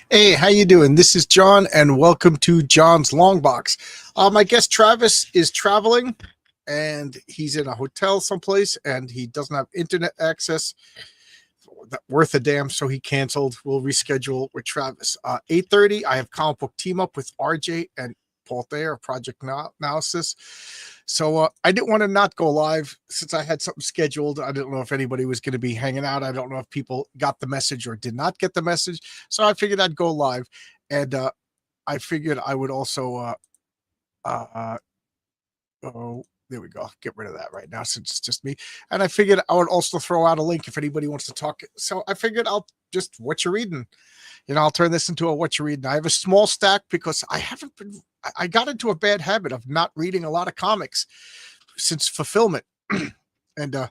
Hey, how you doing? This is John, and welcome to John's Long Box. My guest Travis is traveling, and he's in a hotel someplace, and he doesn't have internet access worth a damn, so he canceled. We'll reschedule with Travis. 8:30. I have comic book team up with RJ and Paul Thayer of Project Analysis. So I didn't want to not go live since I had something scheduled. I didn't know if anybody was going to be hanging out. I don't know if people got the message or did not get the message. So I figured I'd go live, and I figured I would also uh, oh, there we go. Get rid of that right now since it's just me. And I figured I would also throw out a link if anybody wants to talk. So I figured I'll just what you're reading. I'll turn this into a what you're reading. I have a small stack because I haven't been. I got into a bad habit of not reading a lot of comics since fulfillment, and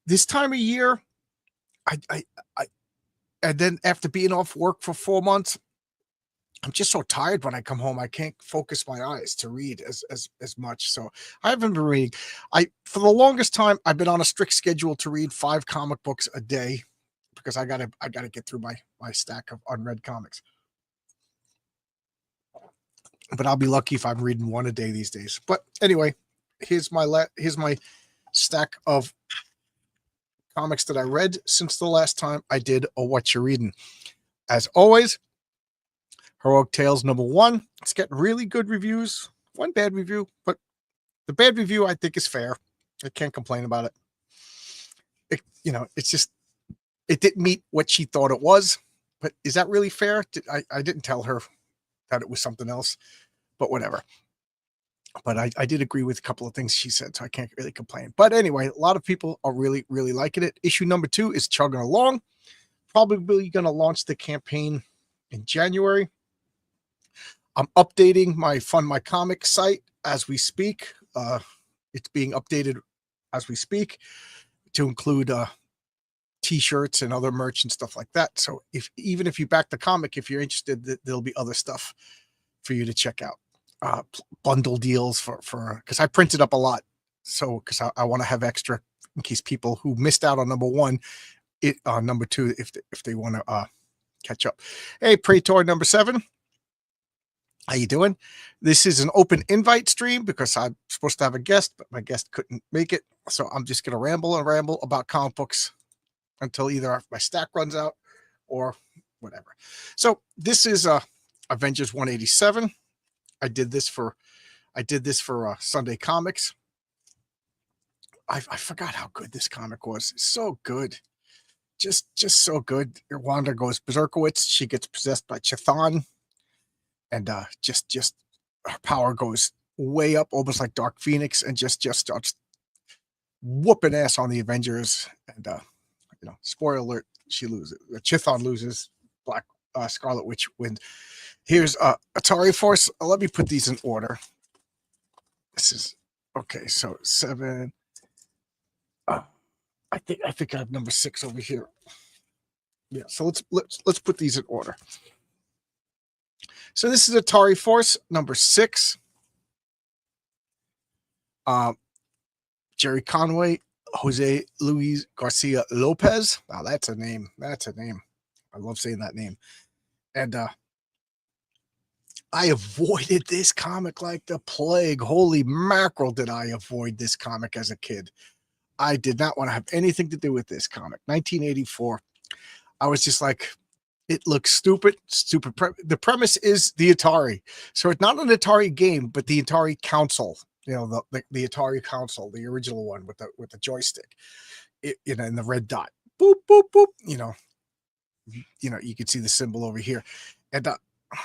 this time of year, I, and then after being off work for 4 months, I'm just so tired when I come home. I can't focus my eyes to read as much. So I haven't been reading. I for the longest time I've been on a strict schedule to read 5 comic books a day because I gotta get through my stack of unread comics. But I'll be lucky if I'm reading one a day these days. But anyway, here's my stack of comics that I read since the last time I did a what you're reading. As always, Heroic Tales #1. It's getting really good reviews. One bad review, but the bad review I think is fair. I can't complain about it. It's just it didn't meet what she thought it was. But is that really fair? I didn't tell her that it was something else, but whatever. But I did agree with a couple of things she said, so I can't really complain. But anyway, a lot of people are really, really liking it. Issue #2 is chugging along. Probably going to launch the campaign in January. I'm updating my Fund My Comic site as we speak. It's being updated as we speak to include T-shirts and other merch and stuff like that. So even if you back the comic, if you're interested, there'll be other stuff for you to check out. Bundle deals for because I printed up a lot, so because I want to have extra in case people who missed out on #1, #2 if they want to catch up. Hey, Praetor #7. How you doing? This is an open invite stream because I'm supposed to have a guest, but my guest couldn't make it. So I'm just going to ramble and ramble about comic books until either my stack runs out or whatever. So this is Avengers 187. I did this for Sunday Comics. I forgot how good this comic was. It's so good. Just so good. Wanda goes berserkowitz. She gets possessed by Chthon. And just her power goes way up, almost like Dark Phoenix, and just starts whooping ass on the Avengers. And spoiler alert, she loses. Chthon loses. Black Scarlet Witch wins. Here's Atari Force. Let me put these in order. This is okay. So 7. I think I have #6 over here. Yeah. So let's put these in order. So this is Atari Force #6. Jerry Conway, Jose Luis Garcia Lopez. Wow, that's a name. That's a name. I love saying that name. And I avoided this comic like the plague. Holy mackerel, did I avoid this comic as a kid. I did not want to have anything to do with this comic. 1984. I was just like, it looks stupid. The premise is the Atari. So it's not an Atari game, but the Atari console. The Atari console, the original one with the joystick, and the red dot. Boop boop boop. You can see the symbol over here, and I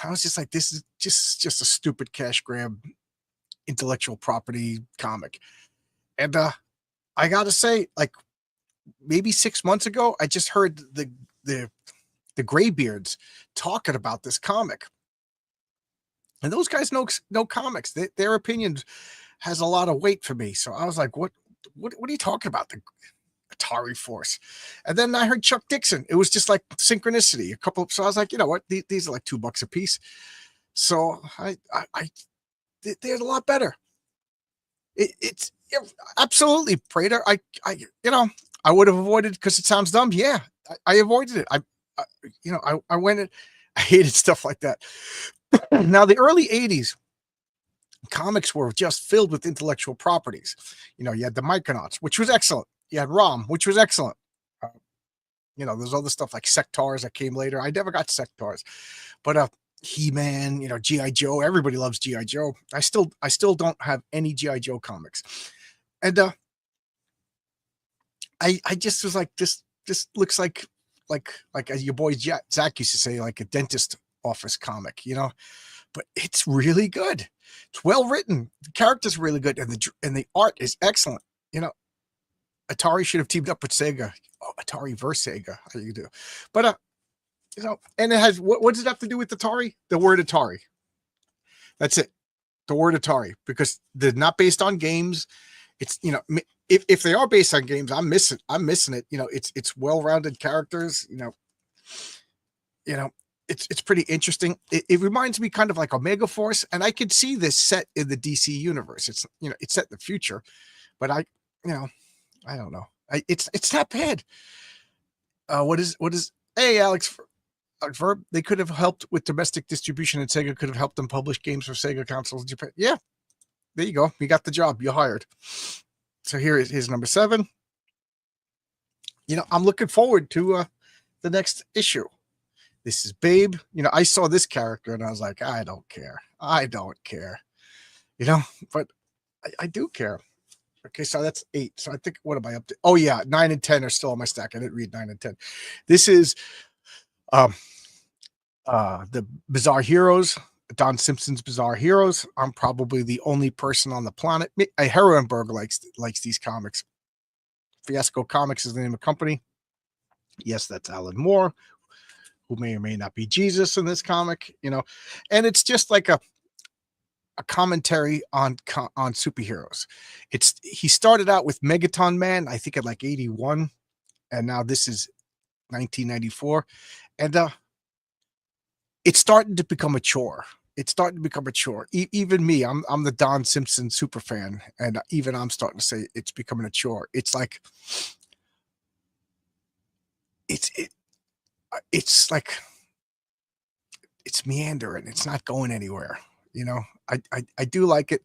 was just like, this is just a stupid cash grab, intellectual property comic, and I gotta say, like maybe 6 months ago, I just heard the Graybeards talking about this comic. And those guys know comics. Their opinion has a lot of weight for me. So I was like, what are you talking about? The Atari Force. And then I heard Chuck Dixon. It was just like synchronicity. So I was like, you know what? These are like $2 a piece. So they're a lot better. It's absolutely Prater. I would have avoided because it sounds dumb. Yeah, I avoided it. I went I hated stuff like that. Now, the early 80s, comics were just filled with intellectual properties. You had the Micronauts, which was excellent. You had Rom, which was excellent. Uh, there's other stuff like Sectars that came later. I never got Sectars, but He-Man, GI Joe. Everybody loves GI Joe. I still don't have any GI Joe comics, and I just was like, this looks like as your boy Zach used to say, like a dentist office comic, but it's really good. It's well written. The characters are really good, and the art is excellent. Atari should have teamed up with Sega. Oh, Atari versus Sega. How do you do? But and it has what does it have to do with Atari? The word Atari. That's it. The word Atari, because they're not based on games. It's if they are based on games, I'm missing it. It's well-rounded characters. It's pretty interesting. It reminds me kind of like Omega Force, and I could see this set in the DC universe. It's set in the future, but I don't know. It's not bad. What is? Hey, Alex Verb, they could have helped with domestic distribution, and Sega could have helped them publish games for Sega consoles in Japan. Yeah, there you go. You got the job. You hired. So here is number 7. I'm looking forward to the next issue. This is Babe. I saw this character and I was like, I don't care. But I do care. Okay, so that's 8. So I think, what am I up to? Oh yeah, 9 and 10 are still on my stack. I didn't read 9 and 10. This is the Bizarre Heroes, Don Simpson's Bizarre Heroes. I'm probably the only person on the planet. Herrenberg likes these comics. Fiasco Comics is the name of the company. Yes, that's Alan Moore, who may or may not be Jesus in this comic, and it's just like a commentary on superheroes. He started out with Megaton Man, I think at like 81, and now this is 1994, and it's starting to become a chore. Even me, I'm the Don Simpson super fan, and even I'm starting to say it's becoming a chore. It's like it's like it's meandering. It's not going anywhere. I do like it.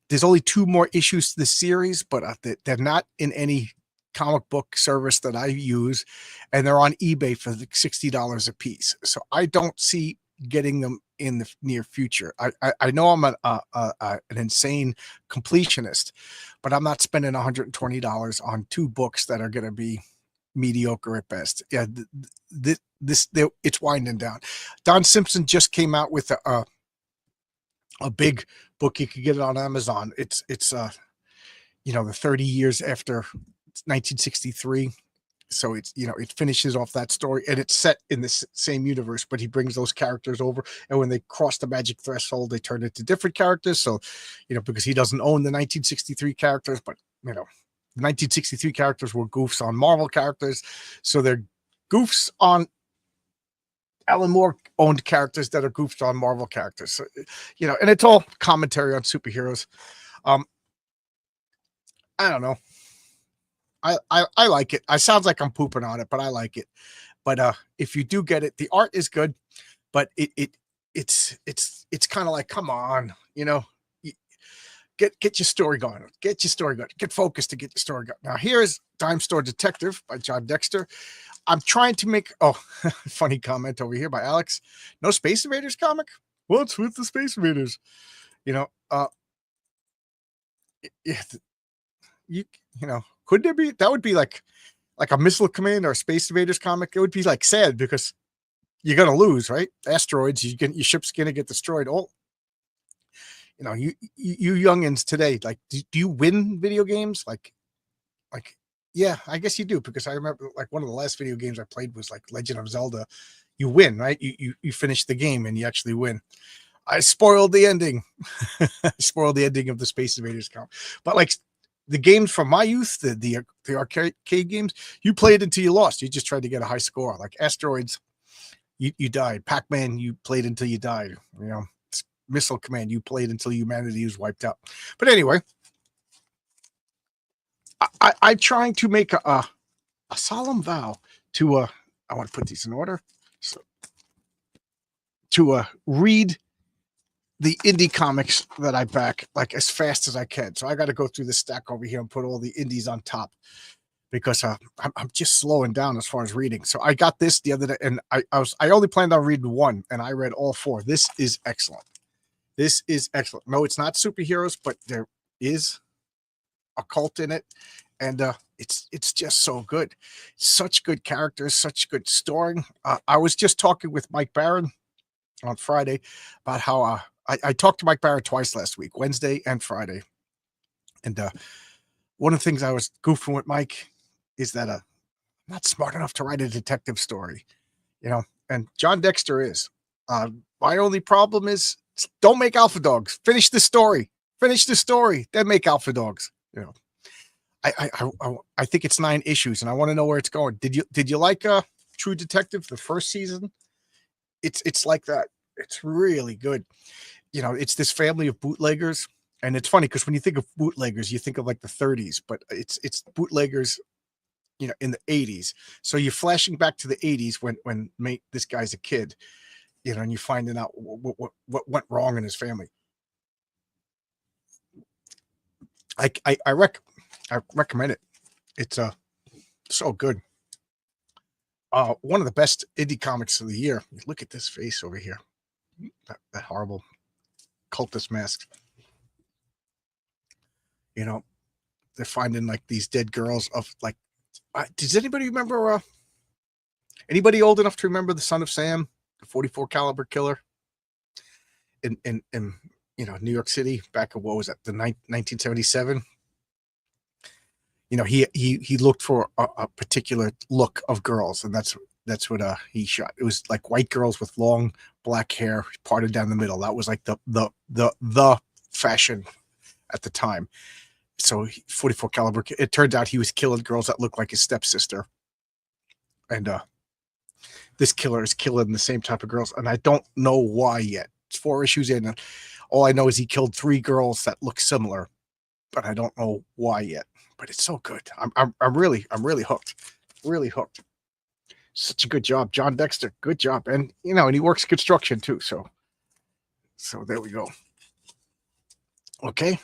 There's only 2 more issues to the series, but they're not in any comic book service that I use, and they're on eBay for $60 a piece. So I don't see getting them in the near future. I know I'm an insane completionist, but I'm not spending $120 on 2 books that are going to be mediocre at best. Yeah, it's winding down. Don Simpson just came out with a big book. You could get it on Amazon. It's the 30 years after 1963. So it finishes off that story, and it's set in the same universe, but he brings those characters over, and when they cross the magic threshold, they turn into different characters. So, because he doesn't own the 1963 characters, but the 1963 characters were goofs on Marvel characters. So they're goofs on Alan Moore owned characters that are goofed on Marvel characters. So, and it's all commentary on superheroes. I don't know. I like it. I sounds like I'm pooping on it, but I like it. But if you do get it, the art is good, but it's kind of like, come on, get your story going. Get your story going. Get focused to get your story going. Now here's Dime Store Detective by John Dexter. I'm trying to make funny comment over here by Alex. No Space Invaders comic? What's with the Space Invaders? Yeah, could there be? That would be like a Missile Command or a Space Invaders comic. It would be like sad because you're gonna lose, right? Asteroids, your ship's gonna get destroyed. All you youngins today, like, do you win video games? Like, yeah, I guess you do, because I remember like one of the last video games I played was like Legend of Zelda. You win, right? You finish the game and you actually win. I spoiled the ending. I spoiled the ending of the Space Invaders comic, but like the games from my youth, the arcade games, you played until you lost. You just tried to get a high score. Like Asteroids, you died. Pac-Man, you played until you died. Missile Command, you played until humanity was wiped out. But anyway, I'm trying to make a solemn vow to I want to put these in order. So to read the indie comics that I back like as fast as I can. So I got to go through the stack over here and put all the indies on top because I'm just slowing down as far as reading. So I got this the other day, and I only planned on reading one, and I read all four. This is excellent. This is excellent. No, it's not superheroes, but there is a cult in it, and it's just so good. Such good characters, such good story. I was just talking with Mike Barron on Friday about how I talked to Mike Barron twice last week, Wednesday and Friday, and one of the things I was goofing with Mike is that I'm not smart enough to write a detective story, and John Dexter is. My only problem is don't make alpha dogs. Finish the story. Finish the story. Then make alpha dogs. I think it's 9 issues, and I want to know where it's going. Did you like True Detective the first season? It's like that. It's really good. It's this family of bootleggers, and it's funny because when you think of bootleggers, you think of like the 30s, but it's bootleggers, in the 80s. So you're flashing back to the 80s when this guy's a kid, and you're finding out what went wrong in his family. I recommend it. It's so good. One of the best indie comics of the year. Look at this face over here. That horrible cultist mask. They're finding like these dead girls of like. Does anybody remember? Anybody old enough to remember the Son of Sam, the 44 caliber killer in New York City back in what was that, the 1977? He looked for a particular look of girls, and that's what he shot. It was like white girls with long black hair parted down the middle. That was like the fashion at the time. So 44 caliber. It turned out he was killing girls that looked like his stepsister, and this killer is killing the same type of girls, and I don't know why yet. It's 4 issues in, and all I know is he killed 3 girls that look similar, but I don't know why yet. But it's so good. I'm really hooked. Really hooked. Such a good job, John Dexter. Good job, and and he works construction too. So there we go. Okay,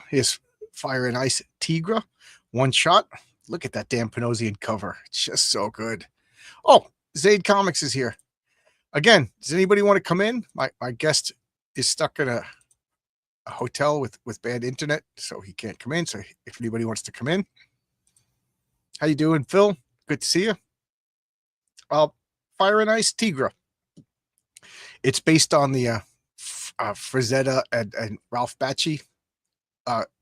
here's Fire and Ice Tigra, one shot. Look at that Dan Panosian cover. It's just so good. Oh, Zaid Comics is here. Again, does anybody want to come in? My guest is stuck in a hotel with bad internet, so he can't come in. So if anybody wants to come in. How you doing, Phil? Good to see you. Fire and Ice Tigra. It's based on the Frazetta and Ralph Bakshi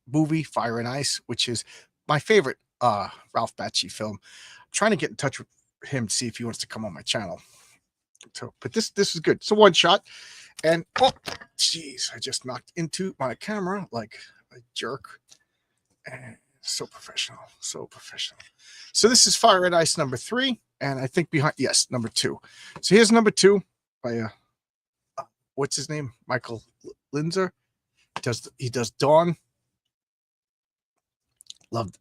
movie, Fire and Ice, which is my favorite Ralph Bakshi film. I'm trying to get in touch with him to see if he wants to come on my channel. So, but this is good. It's a one shot, and oh, jeez, I just knocked into my camera like a jerk. And so professional, so professional. So this is Fire and Ice number 3, and I think number 2. So here's number 2 by what's his name? Michael Linzer. He does Dawn. Love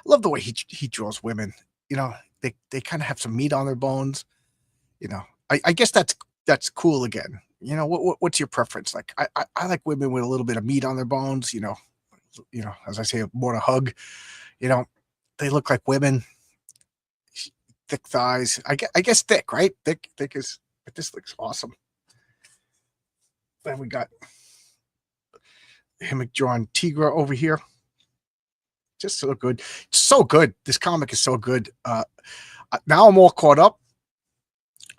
the way he draws women. They kind of have some meat on their bones. I guess that's cool again. What's your preference? Like I like women with a little bit of meat on their bones. As I say, more to hug. They look like women. Thick thighs. I guess thick, right? Thick is. But this looks awesome. Then we got him drawn Tigra over here. Just so good. So good. This comic is so good. Now I'm all caught up.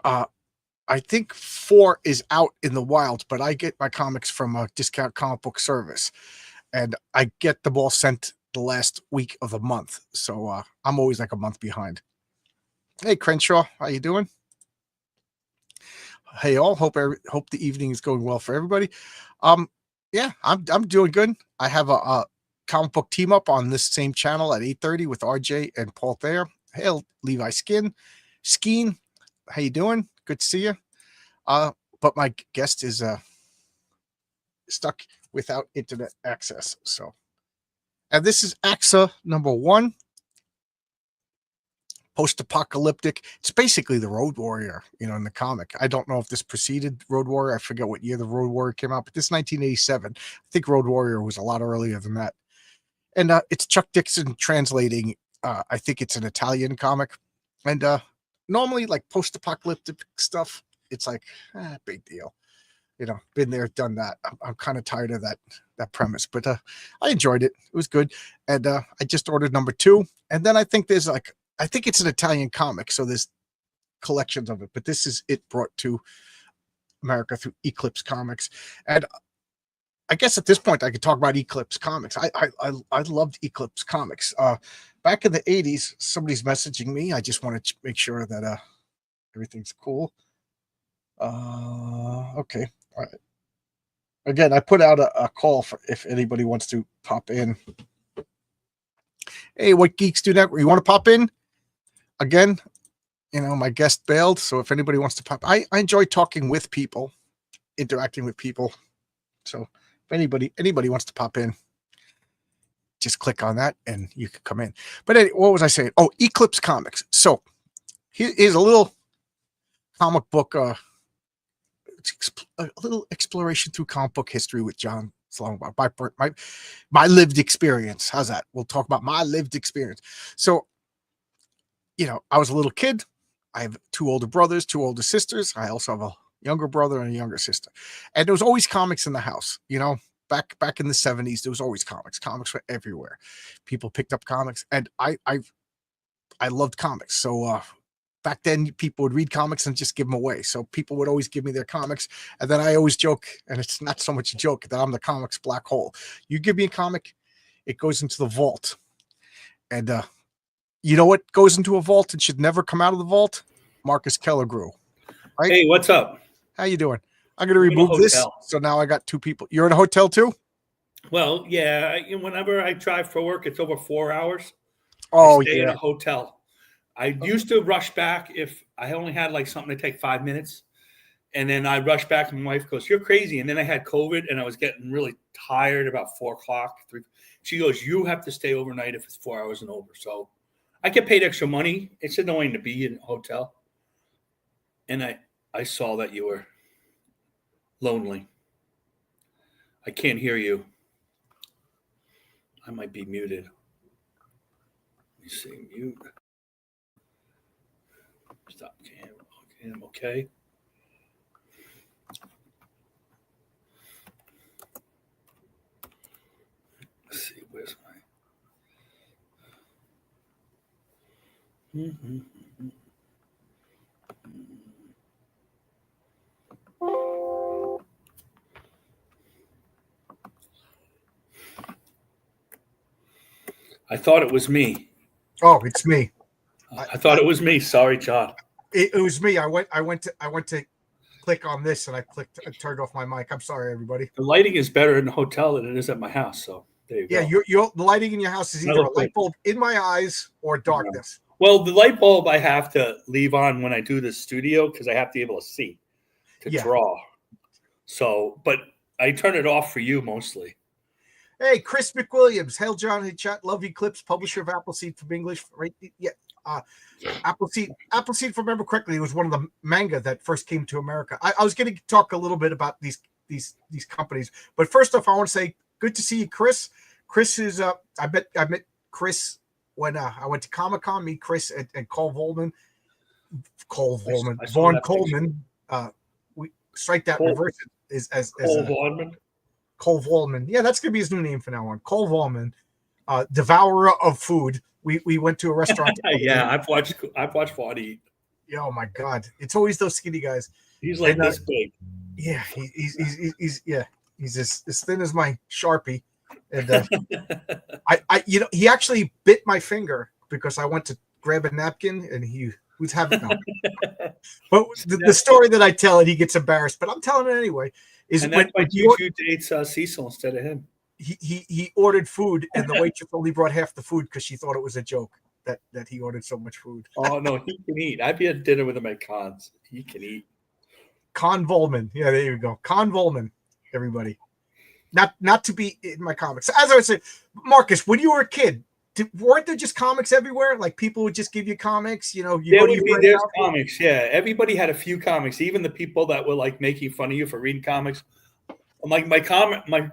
I think 4 is out in the wild, but I get my comics from a discount comic book service, and I get them all sent the last week of the month. So I'm always like a month behind. Hey, Crenshaw, how you doing? Hey, all. Hope the evening is going well for everybody. Yeah, I'm doing good. I have a comic book team up on this same channel at 8:30 with RJ and Paul Thayer. Hey, Levi Skeen, how you doing? Good to see you. But my guest is stuck without internet access. So, and this is AXA number 1, post-apocalyptic. It's basically the Road Warrior, in the comic. I don't know if this preceded Road Warrior. I forget what year the Road Warrior came out, but this 1987. I think Road Warrior was a lot earlier than that. And it's Chuck Dixon translating. I think it's an Italian comic. And normally, like post-apocalyptic stuff, it's like, big deal. Been there, done that. I'm kind of tired of that premise, but I enjoyed it. It was good. And I just ordered number 2. And then I think there's I think it's an Italian comic, so there's collections of it. But this is it brought to America through Eclipse Comics. And I guess at this point I could talk about Eclipse Comics. I loved Eclipse Comics. Back in the 80s, somebody's messaging me. I just want to make sure that everything's cool. Okay. All right. Again, I put out a call for if anybody wants to pop in. Hey, What Geeks Do Network, you want to pop in? Again, my guest bailed, so if anybody wants to pop, I enjoy talking with people, interacting with people. So if anybody wants to pop in, just click on that and you can come in. But anyway, what was I saying? Oh, Eclipse Comics. So here's a little comic book, a little exploration through comic book history with John Slongbox. My lived experience. How's that? We'll talk about my lived experience. So, I was a little kid. I have 2 older brothers, 2 older sisters. I also have a younger brother and a younger sister. And there was always comics in the house. Back in the 70s, there was always comics. Comics were everywhere. People picked up comics, and I loved comics. So back then, people would read comics and just give them away. So people would always give me their comics. And then I always joke, and it's not so much a joke, that I'm the comics black hole. You give me a comic, it goes into the vault. And you know what goes into a vault and should never come out of the vault? Marcus Kellergrew. Right? Hey, what's up? How you doing? I'm going to remove this. So now I got 2 people. You're in a hotel too? Well, yeah. Whenever I drive for work, it's over 4 hours. Oh, I stay yeah. in a hotel. I used to rush back if I only had something to take 5 minutes. And then I rush back and my wife goes, "You're crazy." And then I had COVID and I was getting really tired about 4 o'clock. She goes, "You have to stay overnight if it's 4 hours and over." So I get paid extra money. It's annoying to be in a hotel. And I saw that you were lonely. I can't hear you. I might be muted. Let me see. Mute. Stop cam. Okay. Let's see. Where's my... I thought it was me. Oh, it's me. I thought it was me. Sorry, John. It was me. I went to click on this and I turned off my mic. I'm sorry, everybody. The lighting is better in the hotel than it is at my house. So there you go. Yeah, the lighting in your house is either a light bulb in my eyes or darkness. Well, the light bulb I have to leave on when I do the studio because I have to be able to see to draw. So, but I turn it off for you mostly. Hey, Chris McWilliams. Hail, John. Hey, chat. Love Eclipse, publisher of Appleseed from English. Right? Yeah. Appleseed, if I remember correctly, it was one of the manga that first came to America. I was going to talk a little bit about these companies, but first off, I want to say good to see you, Chris. Chris is I met Chris when I went to Comic-Con. Meet Chris and Cole Volman. Vaughn Coleman. We strike that reverse is as Cole Volman. Cole Volman. Yeah, that's gonna be his new name from now on. Cole Volman, devourer of food. We went to a restaurant. Yeah, I've watched Vaughn eat. Yeah, oh my God, it's always those skinny guys. He's like this big. Yeah, he's as thin as my Sharpie. And he actually bit my finger because I went to grab a napkin and he was having napkin. But the story that I tell it, he gets embarrassed, but I'm telling it anyway. And that's why Juju dates Cecil instead of him. He ordered food and the waitress only brought half the food because she thought it was a joke that he ordered so much food. Oh no, he can eat. I'd be at dinner with him at cons. He can eat. Con Volman. Yeah, there you go. Con Volman, everybody. Not to be in my comics. As I would say, Marcus, when you were a kid, weren't there just comics everywhere? Like people would just give you comics, you go to your friend's There's house. comics, yeah. Everybody had a few comics, even the people that were like making fun of you for reading comics. Like my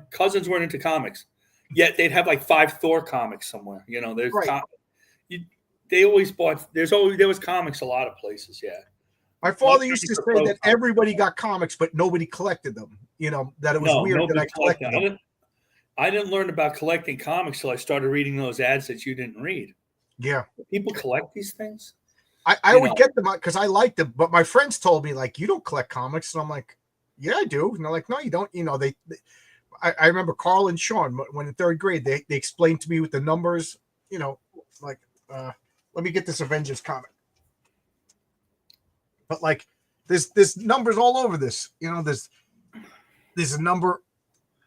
cousins weren't into comics, yet they'd have like 5 Thor comics somewhere. There's Right. they always bought. There was comics a lot of places, yeah. My father used to say that everybody got comics, but nobody collected them. That it was weird that I collected them. I didn't learn about collecting comics till I started reading those ads that you didn't read. Yeah. People collect these things. I would get them because I liked them, but my friends told me, like, you don't collect comics. And I'm like, yeah, I do. And they're like, no, you don't. I remember Carl and Sean, when in 3rd grade, they explained to me with the numbers, like, let me get this Avengers comic. But like, there's numbers all over this. There's a number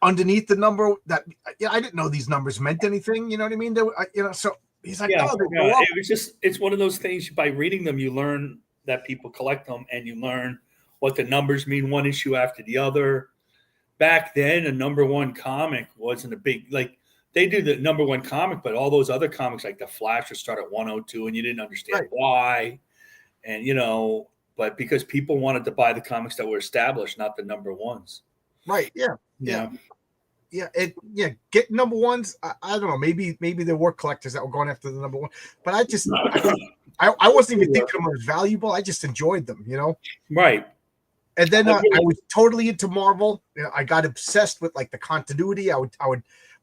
underneath the number that I didn't know these numbers meant anything. You know what I mean? So he's like, yeah, oh, it's one of those things. By reading them, you learn that people collect them, and you learn what the numbers mean, one issue after the other. Back then, a number one comic wasn't a big, like, they do the number one comic, but all those other comics like the Flash would start at 102, and you didn't understand why. And but because people wanted to buy the comics that were established, not the number ones. Right. Yeah. Get number ones. I don't know. Maybe there were collectors that were going after the number one, but I wasn't even thinking them as valuable. I just enjoyed them, Right. And then I was totally into Marvel. I got obsessed with like the continuity. I would,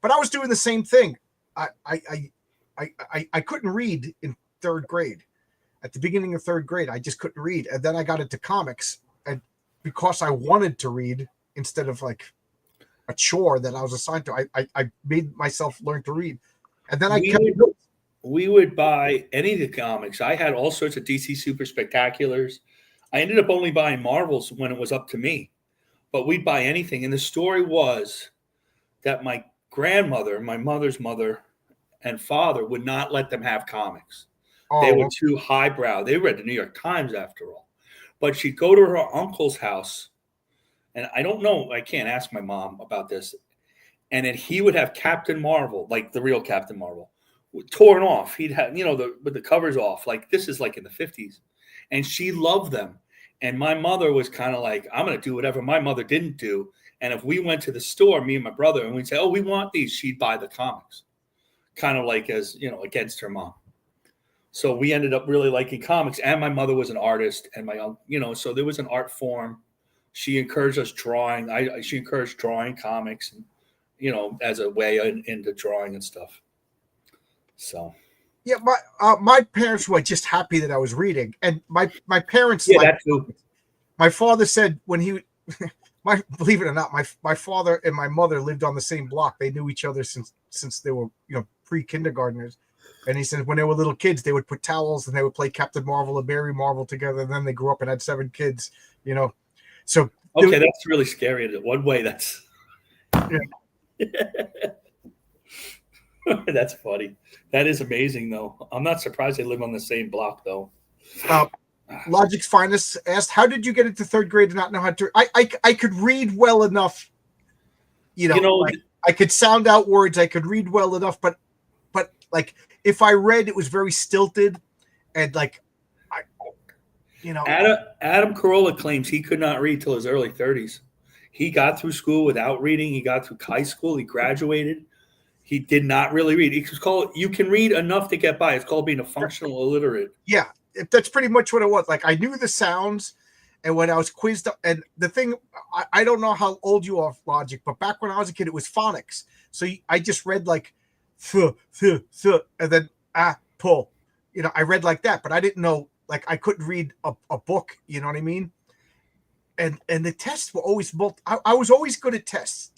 but I was doing the same thing. I couldn't read in 3rd grade. At the beginning of 3rd grade, I just couldn't read, and then I got into comics, and because I wanted to read instead of like a chore that I was assigned to, I made myself learn to read, and then we would buy any of the comics. I had all sorts of DC Super Spectaculars. I ended up only buying Marvels when it was up to me, but we'd buy anything. And the story was that my grandmother, my mother's mother and father, would not let them have comics. They were too highbrow. They read the New York Times after all. But she'd go to her uncle's house, and I don't know, I can't ask my mom about this, and then he would have Captain Marvel, like the real Captain Marvel, torn off. He'd have, with the covers off. Like, this is like in the 50s. And she loved them. And my mother was kind of like, I'm going to do whatever my mother didn't do. And if we went to the store, me and my brother, and we'd say, oh, we want these, she'd buy the comics. Kind of like as, against her mom. So we ended up really liking comics. And my mother was an artist. And my uncle, so there was an art form. She encouraged us drawing. She encouraged drawing comics, and, as a way into drawing and stuff. So. Yeah, my parents were just happy that I was reading, and my parents that too. My father said when he, believe it or not, my father and my mother lived on the same block. They knew each other since they were pre-kindergartners, and he said when they were little kids they would put towels and they would play Captain Marvel and Mary Marvel together. And then they grew up and had 7 kids. So okay, that's really scary. In one way, that's that's funny. That is amazing, though. I'm not surprised they live on the same block, though. Logic's Finest asked, "How did you get into 3rd grade and not know how to?" I could read well enough. I could sound out words. I could read well enough, but like if I read, it was very stilted, and like Adam Carolla claims he could not read till his early 30s. He got through school without reading. He got through high school. He graduated. He did not really read. It's called, you can read enough to get by. It's called being a functional illiterate. Yeah, that's pretty much what it was. Like I knew the sounds, and when I was quizzed, and the thing, I don't know how old you are, Logic, but back when I was a kid, it was phonics. So I just read like, th, and then pull. I read like that, but I didn't know. Like I couldn't read a book. You know what I mean? And the tests were always I was always good at tests.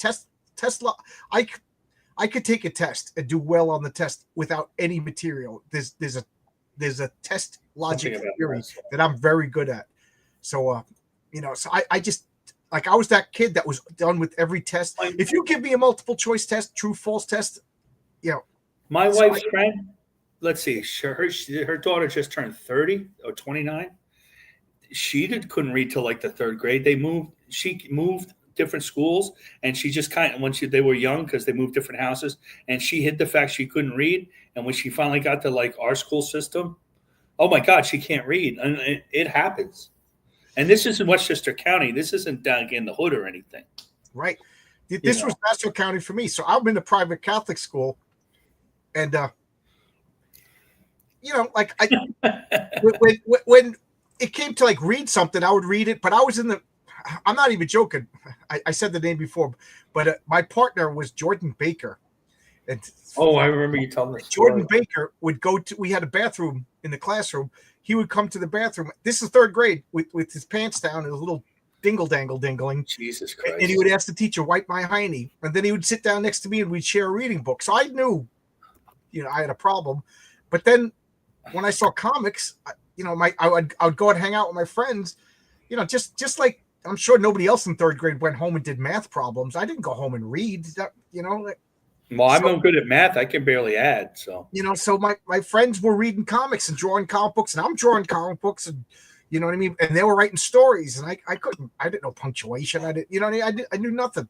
I could take a test and do well on the test without any material. There's a test logic theory that I'm very good at. So so I just like I was that kid that was done with every test. If you give me a multiple choice test, true false test, My wife's friend, let's see, her daughter just turned 30 or 29. She couldn't read till like the 3rd grade. She moved different schools, and she just kind of they were young because they moved different houses, and she hid the fact she couldn't read. And when she finally got to like our school system, oh my God, she can't read, and it happens. And this is in Westchester County. This isn't down in the hood or anything. Right. This was Nassau County for me. So I'm in a private Catholic school, and like when it came to like read something, I would read it, but I was I'm not even joking. I said the name before, but my partner was Jordan Baker. And I remember you telling me. Jordan Baker would we had a bathroom in the classroom. He would come to the bathroom. This is third grade with his pants down and a little dingling. Jesus Christ. And he would ask the teacher, wipe my hiney. And then he would sit down next to me and we'd share a reading book. So I knew, I had a problem. But then when I saw comics, I would go and hang out with my friends, just like I'm sure nobody else in third grade went home and did math problems. I didn't go home and read, Well, I'm no good at math. I can barely add. So, so my friends were reading comics and drawing comic books, and I'm drawing comic books, and you know what I mean? And they were writing stories, and I didn't know punctuation. I knew nothing.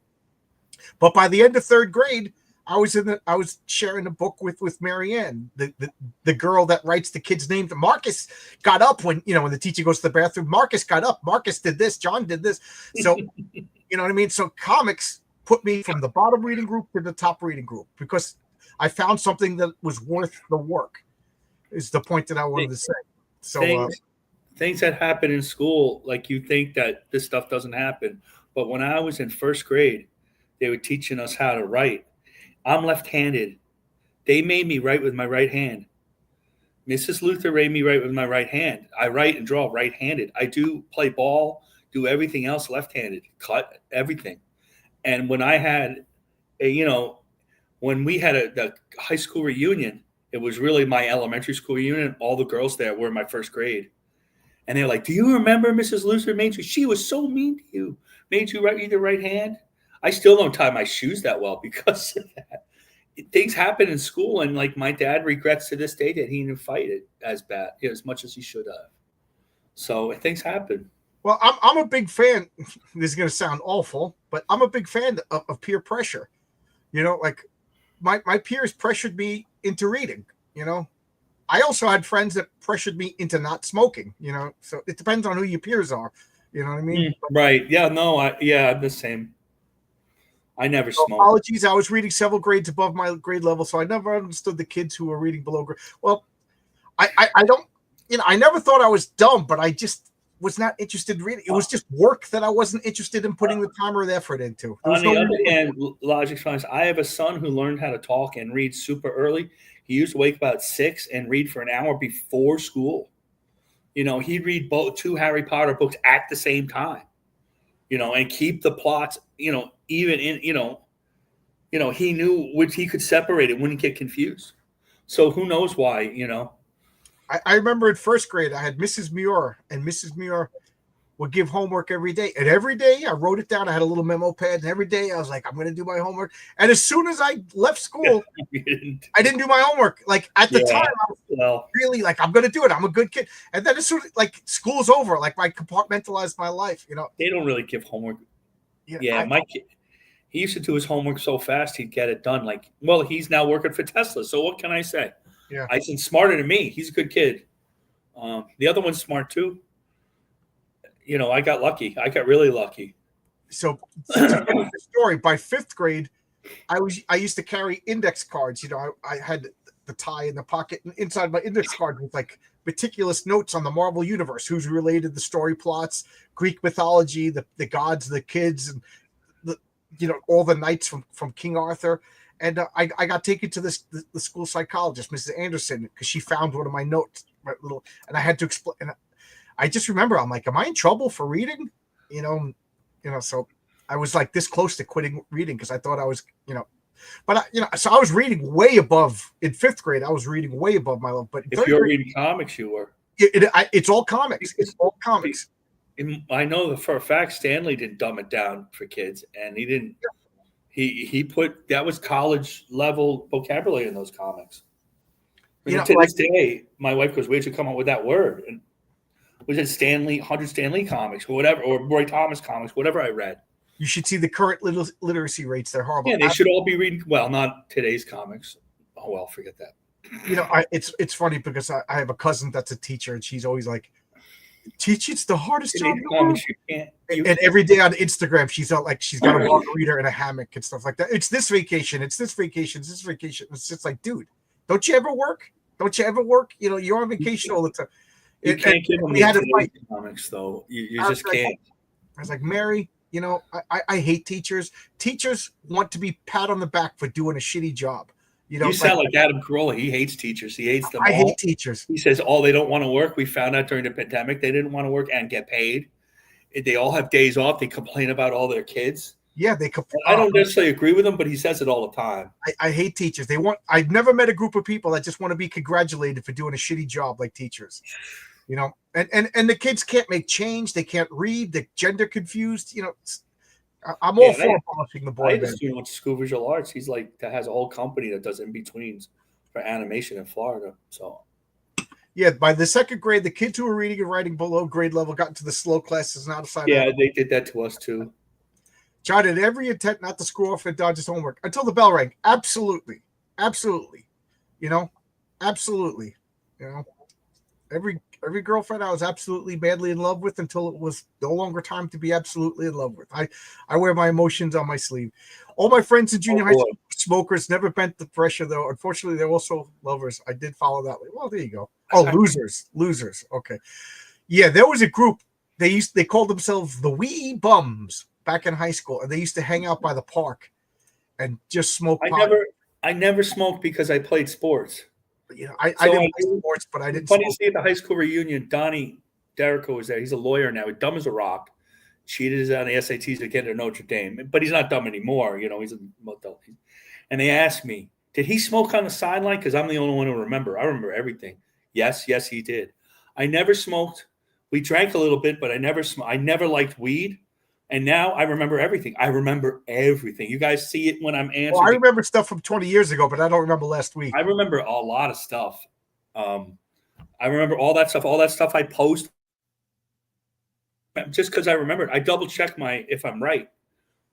But by the end of third grade, I was sharing a book with Marianne, the girl that writes the kids' names. Marcus got up when the teacher goes to the bathroom. Marcus got up. Marcus did this. John did this. So, you know what I mean? So comics put me from the bottom reading group to the top reading group because I found something that was worth the work. Is the point that I wanted to say. So things that happen in school, like you think that this stuff doesn't happen, but when I was in first grade, they were teaching us how to write. I'm left-handed. They made me write with my right hand. Mrs. Luther made me write with my right hand. I write and draw right-handed. I do play ball, do everything else left-handed, cut everything. And when I had when we had the high school reunion, it was really my elementary school reunion. All the girls there were in my first grade. And they're like, do you remember Mrs. Luther made you? She was so mean to you. Made you write with your right hand. I still don't tie my shoes that well because of that. Things happen in school, and like my dad regrets to this day that he didn't fight it as bad, as much as he should have. So things happen. Well, I'm a big fan. This is going to sound awful, but I'm a big fan of peer pressure. Like my peers pressured me into reading. I also had friends that pressured me into not smoking. So it depends on who your peers are. You know what I mean? Right? Yeah. No. I'm the same. I never smoked. Apologies. I was reading several grades above my grade level, so I never understood the kids who were reading below grade. Well, I don't. I never thought I was dumb, but I just was not interested in reading. It was just work that I wasn't interested in putting the time or the effort into. On the other hand, logic finds. I have a son who learned how to talk and read super early. He used to wake about 6 and read for an hour before school. He'd read both 2 Harry Potter books at the same time. And keep the plots. Even in he knew which he could separate it, wouldn't get confused. So who knows why? I remember in first grade, I had Mrs. Muir, and Mrs. Muir would give homework every day. And every day I wrote it down. I had a little memo pad. And every day I was like, I'm going to do my homework. And as soon as I left school, I didn't do my homework. Like at the time, I was really like, I'm going to do it. I'm a good kid. And then as soon as like school's over, like I compartmentalized my life, They don't really give homework. Yeah, my kid, he used to do his homework so fast he'd get it done. Like, well, he's now working for Tesla. So what can I say? Yeah, he's smarter than me. He's a good kid. The other one's smart too. I got lucky. I got really lucky. So to finish the story, by 5th grade, I used to carry index cards. I had the tie in the pocket, and inside my index card was like meticulous notes on the Marvel universe, who's related, the story plots, Greek mythology, the gods, the kids, and all the knights from King Arthur. And I got taken to the school psychologist, Mrs. Anderson, because she found one of my notes, and I had to explain. And I just remember, I'm like, am I in trouble for reading? So I was like this close to quitting reading because I thought I was, but so I was reading way above in 5th grade. I was reading way above my level. But if you're reading comics, you were. It's all comics. It's all comics. I know for a fact Stanley didn't dumb it down for kids, and he didn't. He put that was college level vocabulary in those comics. To this day, my wife goes, "Where'd you come up with that word?" And was it 100 Stanley comics or whatever, or Roy Thomas comics, whatever I read. You should see the current literacy rates. They're horrible. Yeah, they should all be reading. Well, not today's comics. Oh well, forget that. You know, it's funny because I have a cousin that's a teacher, and she's always like, teaching's the hardest job in the world. You can't. And every day on Instagram, she's out like she's got a margarita in a hammock and stuff like that. It's this vacation. It's this vacation. It's this vacation. It's just like, dude, don't you ever work? Don't you ever work? You know, you're on vacation all the time. You can't give them the comics, though. You just can't. I was like, Mary, you know, I hate teachers. Teachers want to be pat on the back for doing a shitty job. You know, you sound like Adam Carolla. He hates teachers. He hates them all. I hate teachers. He says, oh, they don't want to work. We found out during the pandemic they didn't want to work and get paid. They all have days off. They complain about all their kids. Yeah, they complain. I don't necessarily agree with him, but he says it all the time. I hate teachers. I've never met a group of people that just want to be congratulated for doing a shitty job like teachers. You know, and the kids can't make change. They can't read. They're gender confused. You know, I'm all for abolishing the boy. I had a student went to School of Visual Arts. He's like, that has a whole company that does in-betweens for animation in Florida. So, yeah, by the second grade, the kids who were reading and writing below grade level got into the slow classes and out of sight. Yeah, they did that to us too. John did every attempt not to screw off and dodge his homework until the bell rang. Absolutely. Absolutely. You know, absolutely. You know, every girlfriend I was absolutely madly in love with until it was no longer time to be absolutely in love with. I wear my emotions on my sleeve. All my friends in junior high school smokers, never bent the pressure though. Unfortunately, they're also lovers. I did follow that way. Well, there you go. Oh, losers. Okay. Yeah, there was a group. They called themselves the Wee Bums back in high school, and they used to hang out by the park and just smoke pot. I never smoked because I played sports. You know, I didn't play sports, but I didn't. Funny to see at the high school reunion, Donnie Derrico was there. He's a lawyer now. He's dumb as a rock. Cheated on the SATs to get into Notre Dame, but he's not dumb anymore. You know, he's an adult. And they asked me, did he smoke on the sideline? Because I'm the only one who remember. I remember everything. Yes, he did. I never smoked. We drank a little bit, but I never smoked. I never liked weed. And now I remember everything. I remember everything. You guys see it when I'm answering. Well, I remember stuff from 20 years ago, but I don't remember last week. I remember a lot of stuff. I remember all that stuff I post. Just because I remember it. I double check if I'm right.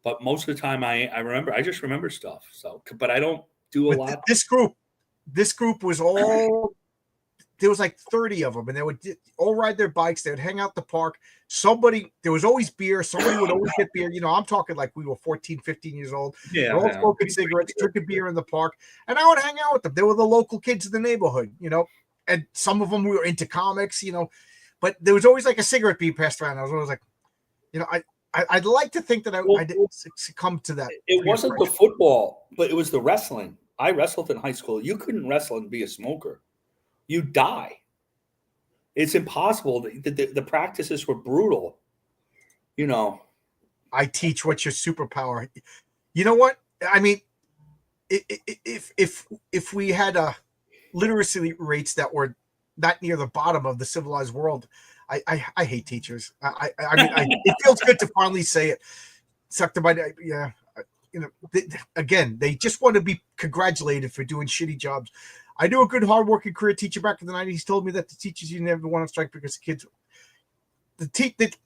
But most of the time I remember. I just remember stuff. So, but I don't do a lot. This group was all... There was like 30 of them, and they would all ride their bikes. They would hang out the park. There was always beer. Somebody would always get beer. You know, I'm talking like we were 14, 15 years old. Yeah. They're all smoking cigarettes, drinking beer in the park. And I would hang out with them. They were the local kids in the neighborhood, you know. And some of them were into comics, you know. But there was always like a cigarette being passed around. I was always like, you know, I'd like to think that I didn't succumb to that. It wasn't the football, but it was the wrestling. I wrestled in high school. You couldn't wrestle and be a smoker. You die. It's impossible. The practices were brutal. You know. I teach what's your superpower. You know what? I mean, if we had literacy rates that were not near the bottom of the civilized world, I hate teachers. I mean, it feels good to finally say it. Sucked to my yeah. You know, again, they just want to be congratulated for doing shitty jobs. I knew a good, hardworking career teacher back in the 90s. He told me that the teachers you never want to strike because the kids.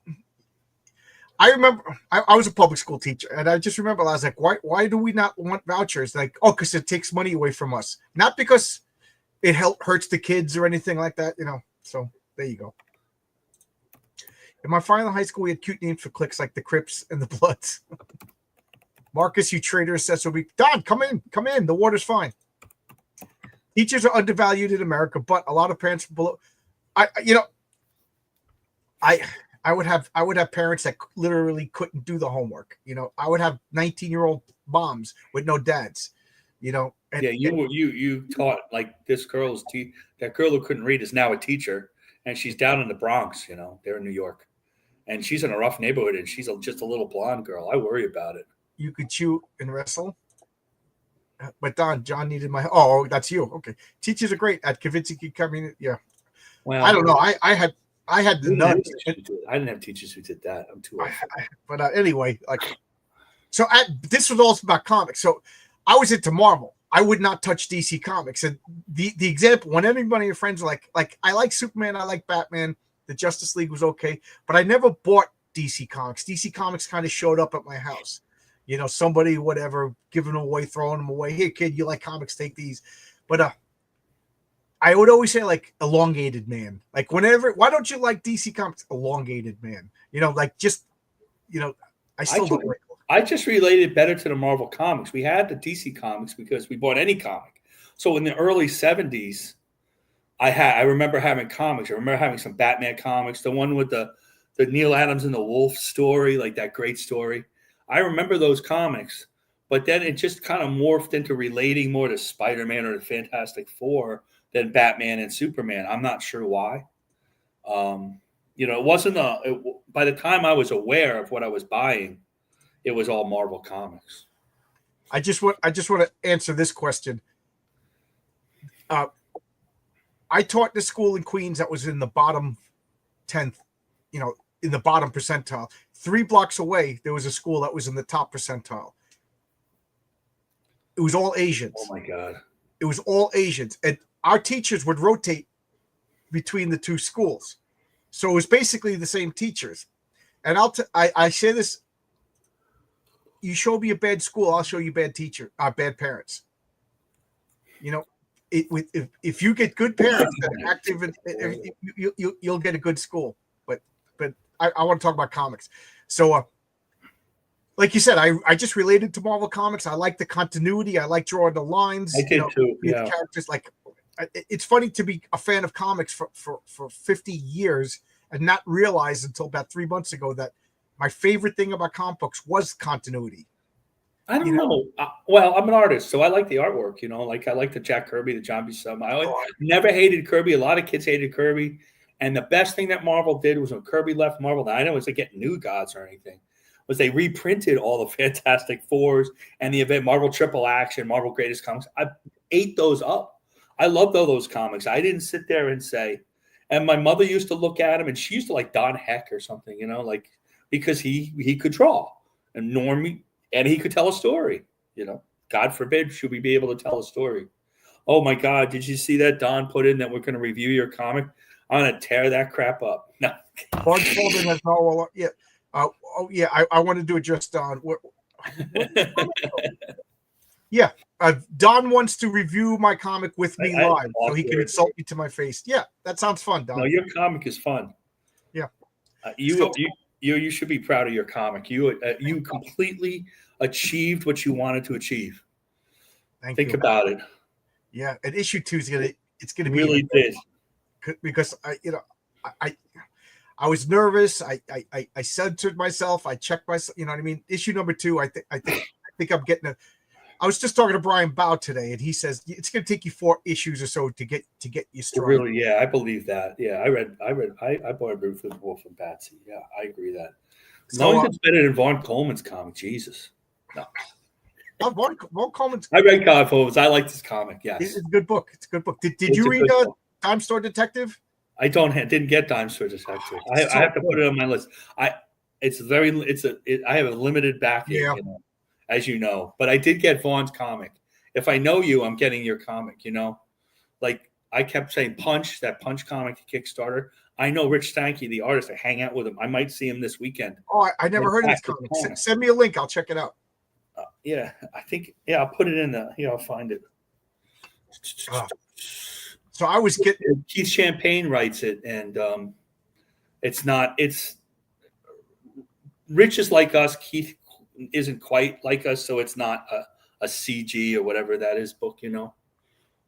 I remember I was a public school teacher, and I just remember I was like, why do we not want vouchers? Like, oh, because it takes money away from us, not because it hurts the kids or anything like that, you know. So there you go. In my final high school, we had cute names for cliques like the Crips and the Bloods. Marcus, you traitor, SOB. Don, come in. The water's fine. Teachers are undervalued in America, but a lot of parents below. I would have parents that literally couldn't do the homework. You know, I would have 19-year-old moms with no dads. You know, and, you taught like this girl's that girl who couldn't read is now a teacher, and she's down in the Bronx. You know, they're in New York, and she's in a rough neighborhood, and she's just a little blonde girl. I worry about it. You could chew and wrestle. But John needed my. Oh, that's you. Okay, teachers are great at convincing you. Coming, yeah. Well, I don't know. I had the nuts. I didn't have teachers who did that. I'm too old. But anyway, like, so this was all about comics. So I was into Marvel. I would not touch DC Comics. And the example when anybody of your friends are like I like Superman, I like Batman. The Justice League was okay, but I never bought DC Comics. DC Comics kind of showed up at my house. You know, somebody, whatever, giving them away, throwing them away. Hey, kid, you like comics? Take these. But I would always say like elongated man. Like whenever, why don't you like DC Comics? Elongated man. You know, like just, you know, I still don't like. I just related better to the Marvel comics. We had the DC comics because we bought any comic. So in the early 70s, I remember having comics. I remember having some Batman comics, the one with the Neil Adams and the Wolf story, like that great story. I remember those comics, but then it just kind of morphed into relating more to Spider-Man or the Fantastic Four than Batman and Superman. I'm not sure why. You know, it wasn't by the time I was aware of what I was buying, it was all Marvel comics. I just want to answer this question. I taught this school in Queens that was in the bottom 10th, you know, in the bottom percentile. 3 blocks away, there was a school that was in the top percentile. It was all Asians. Oh my God. It was all Asians. And our teachers would rotate between the two schools. So it was basically the same teachers. And I say this, you show me a bad school, I'll show you bad bad parents. You know, if you get good parents that are active, you'll get a good school. But I want to talk about comics. So, like you said, I just related to Marvel Comics. I like the continuity. I like drawing the lines. I did too. Yeah. Characters, like, it's funny to be a fan of comics for 50 years and not realize until about 3 months ago that my favorite thing about comic books was continuity. I don't know. Well, I'm an artist, so I like the artwork. You know, like I like the Jack Kirby, the John Buscema. I never hated Kirby. A lot of kids hated Kirby, and the best thing that Marvel did was when Kirby left Marvel. Now, I know it's like getting New Gods or anything, was they reprinted all the Fantastic Fours and the event Marvel Triple Action, Marvel Greatest Comics. I ate those up. I loved all those comics. I didn't sit there and say, and my mother used to look at them, and she used to like Don Heck or something, you know, like because he could draw, and Normie. And he could tell a story, you know. God forbid, should we be able to tell a story? Oh my God, did you see that Don put in that we're going to review your comic? I'm going to tear that crap up. No. Bart Coleman has no. Yeah. Yeah. I wanted to address Don. Yeah. Don wants to review my comic with me live, so he can insult me to my face. Yeah, that sounds fun, Don. No, your comic is fun. Yeah. You should be proud of your comic. You completely achieved what you wanted to achieve. Think about it. Yeah, and issue 2 is gonna be really did, because I was nervous. I censored myself. I checked myself. You know what I mean? Issue number 2. I think I'm getting I was just talking to Brian Bow today, and he says it's going to take you 4 issues or so to get you strong. Really, yeah, I believe that. Yeah, I bought a Bruce Wolf and Patsy. Yeah, I agree that. As long as it's better than Vaughn Coleman's comic, Jesus. No. Vaughn Coleman's. I read God Focus. I like this comic. Yes, it's a good book. It's a good book. Did you read Dime Store Detective? I didn't get Dime Store Detective. I have to put it on my list. I have a limited backing. Yeah. You know, as you know, but I did get Vaughn's comic. If I know you, I'm getting your comic, you know, like I kept saying that Punch comic Kickstarter. I know Rich Stanky, the artist. I hang out with him. I might see him this weekend. Oh, I never heard of this comic. Send me a link. I'll check it out. Yeah, I think, I'll put it in I'll find it. So I was getting Keith Champagne writes it, and it's Rich is like us. Keith isn't quite like us, so it's not a CG or whatever that is book, you know.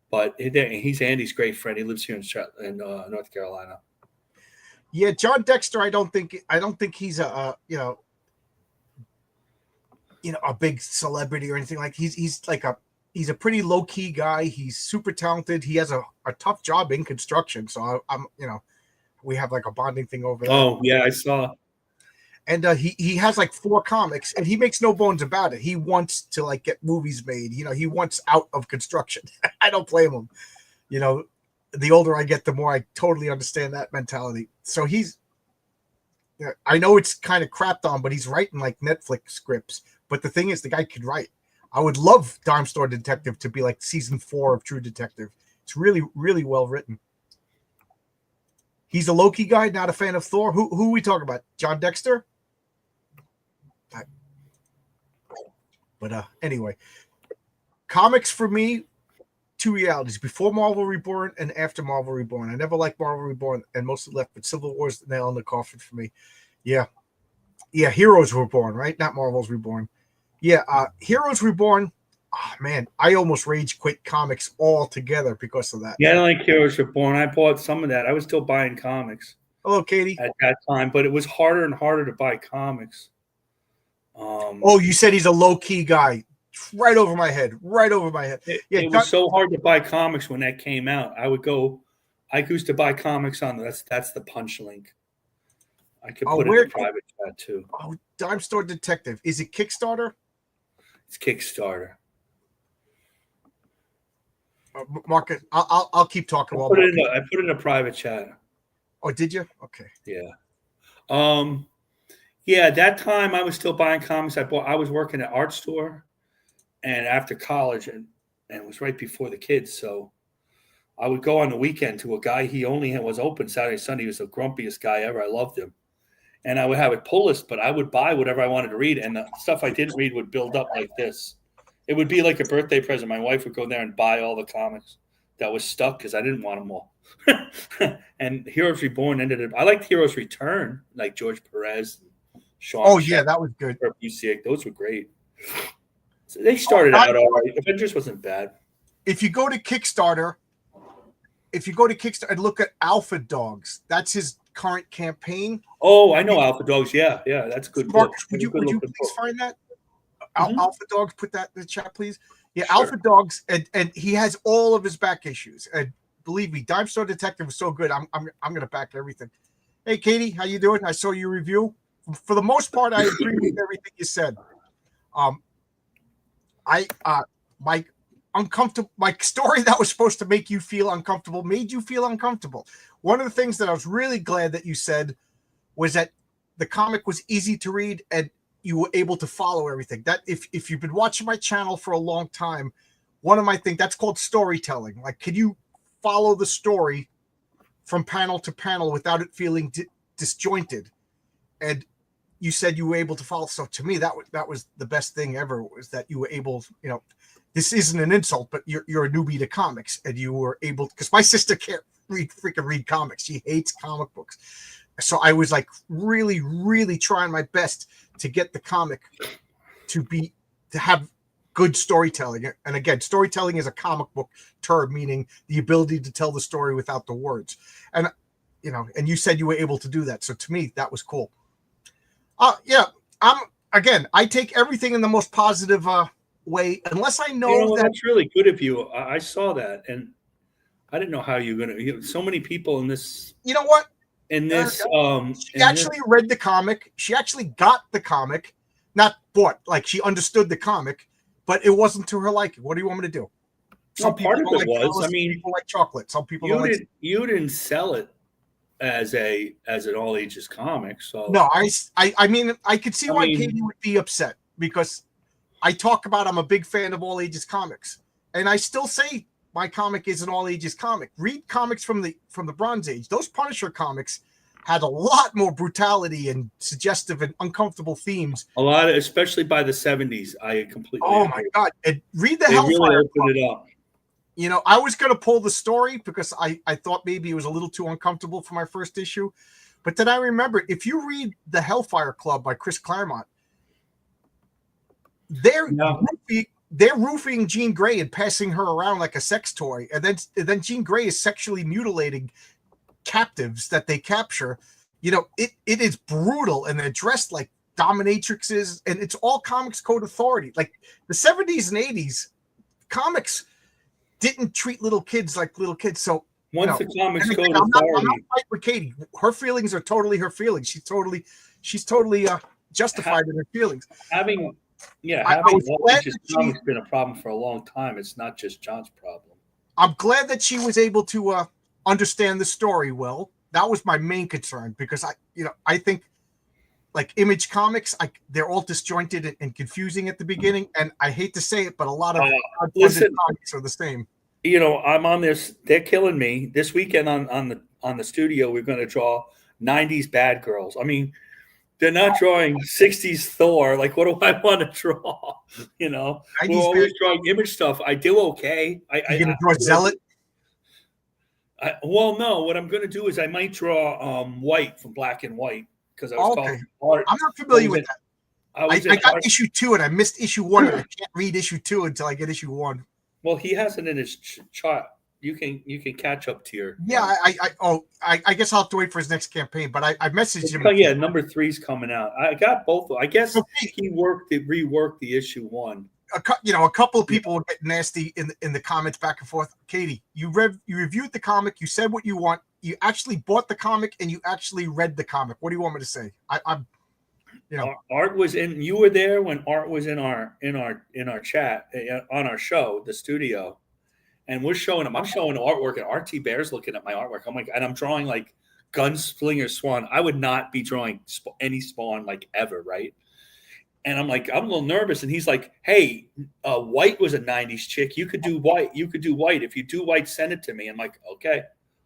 But he's Andy's great friend. He lives here in North Carolina. Yeah, John Dexter. I don't think he's a a big celebrity or anything like. He's a pretty low key guy. He's super talented. He has a tough job in construction. So I'm we have like a bonding thing over there. Oh yeah, I saw. And he has like 4 comics, and he makes no bones about it. He wants to like get movies made. You know, he wants out of construction. I don't blame him. You know, the older I get, the more I totally understand that mentality. So I know it's kind of crapped on, but he's writing like Netflix scripts. But the thing is, the guy could write. I would love Dime Store Detective to be like season 4 of True Detective. It's really, really well written. He's a Loki guy, not a fan of Thor. Who are we talking about? John Dexter? But anyway, comics for me, two realities: before Marvel Reborn and after Marvel Reborn. I never liked Marvel Reborn and mostly left, but Civil War's the nail in the coffin for me. Yeah, Heroes Reborn, right? Not Marvel's Reborn. Yeah, Heroes Reborn. Oh man, I almost rage quit comics altogether because of that. Yeah, I don't like Heroes Reborn. I bought some of that. I was still buying comics. Hello, Katie. At that time, but it was harder and harder to buy comics. Oh, you said he's a low key guy. Right over my head. It was so hard to buy comics when that came out. I used to buy comics on that's the punch link. I could put it in private chat too. Oh, Dime Store Detective. Is it Kickstarter? It's Kickstarter. Market. I'll keep talking. I put it in a private chat. Oh, did you? Okay. Yeah. Yeah, at that time I was still buying comics. I was working at art store, and after college, and it was right before the kids, so I would go on the weekend to a guy. He only was open Saturday, Sunday. He was the grumpiest guy ever. I loved him, and I would have a pull list, but I would buy whatever I wanted to read, and the stuff I didn't read would build up like this. It would be like a birthday present. My wife would go there and buy all the comics that was stuck because I didn't want them all. And Heroes Reborn ended up. I liked Heroes Return, like George Perez. Sean oh yeah, that was good. Those were great. So they started out all right. Avengers wasn't bad. If you go to Kickstarter and look at Alpha Dogs, that's his current campaign. Oh, I know Alpha Dogs. Yeah, that's a good. Marcus, would you please find that? Alpha Dogs, put that in the chat, please. Yeah, sure. Alpha Dogs, and he has all of his back issues. And believe me, Dime Store Detective was so good. I'm gonna back everything. Hey, Katie, how you doing? I saw your review. For the most part, I agree with everything you said. My story that was supposed to make you feel uncomfortable made you feel uncomfortable. One of the things that I was really glad that you said was that the comic was easy to read and you were able to follow everything. That if you've been watching my channel for a long time, one of my things that's called storytelling. Like, can you follow the story from panel to panel without it feeling disjointed? And you said you were able to follow. So to me, that was the best thing ever, was that you were able, this isn't an insult, but you're a newbie to comics, and you were able, because my sister can't read comics. She hates comic books. So I was like really, really trying my best to get the comic to have good storytelling. And again, storytelling is a comic book term, meaning the ability to tell the story without the words. And, and you said you were able to do that. So to me, that was cool. Yeah, I take everything in the most positive way, unless I know that that's really good of you. I saw that, and I didn't know how you're gonna. So many people in this. You know what? In this, she actually read the comic. She actually got the comic, not bought. Like, she understood the comic, but it wasn't to her liking. What do you want me to do? Some part of it was. I mean, people like chocolate. Some people you didn't sell it as an all ages comic. So no, I mean, I could see why Katie would be upset, because I talk about I'm a big fan of all ages comics, and I still say my comic is an all ages comic. Read comics from the Bronze Age. Those Punisher comics had a lot more brutality and suggestive and uncomfortable themes. A lot, especially by the 70s. I completely. Oh my God! And read the Hellfire. Really opened it up. I was going to pull the story because I thought maybe it was a little too uncomfortable for my first issue. But then I remembered, if you read The Hellfire Club by Chris Claremont, they're roofing Jean Grey and passing her around like a sex toy. And then Jean Grey is sexually mutilating captives that they capture. It is brutal, and they're dressed like dominatrixes, and it's all Comics Code Authority. Like, the 70s and 80s, comics didn't treat little kids like little kids. So once the Comics Code Authority, I'm not fighting with Katie. Her feelings are totally her feelings. She's totally justified in her feelings. Having comics been a problem for a long time. It's not just John's problem. I'm glad that she was able to understand the story well. That was my main concern, because I think, like, Image Comics, they're all disjointed and confusing at the beginning, and I hate to say it, but a lot of comics are the same. I'm on this. They're killing me this weekend on the studio. We're going to draw 90s bad girls. I mean, they're not drawing 60s Thor. Like, what do I want to draw? You know, we're 90s always bad. drawing image stuff. I do okay. You gonna draw Zealot? Well, no. What I'm going to do is I might draw White from Black and White because I was Okay. talking art. I'm not familiar with that. I got art. issue 2 and I missed issue 1. And I can't read issue 2 until I get issue 1. Well, he has it in his chart. You can catch up to your. Yeah, I guess I'll have to wait for his next campaign. But I messaged him. Yeah, number 3's coming out. I got both. I guess he reworked the issue 1. A couple of people were getting nasty in the comments back and forth. Katie, you reviewed the comic. You said what you want. You actually bought the comic and you actually read the comic. What do you want me to say? I'm. Art was in. You were there when Art was in our chat on our show, the studio, and we're showing him. I'm showing artwork, and RT Bear's looking at my artwork. I'm like, and I'm drawing like Gunslinger Swan. I would not be drawing any Spawn like ever, right? And I'm like, I'm a little nervous, and he's like, "Hey, White was a '90s chick. You could do White. You could do White. If you do White, send it to me." I'm like, "Okay."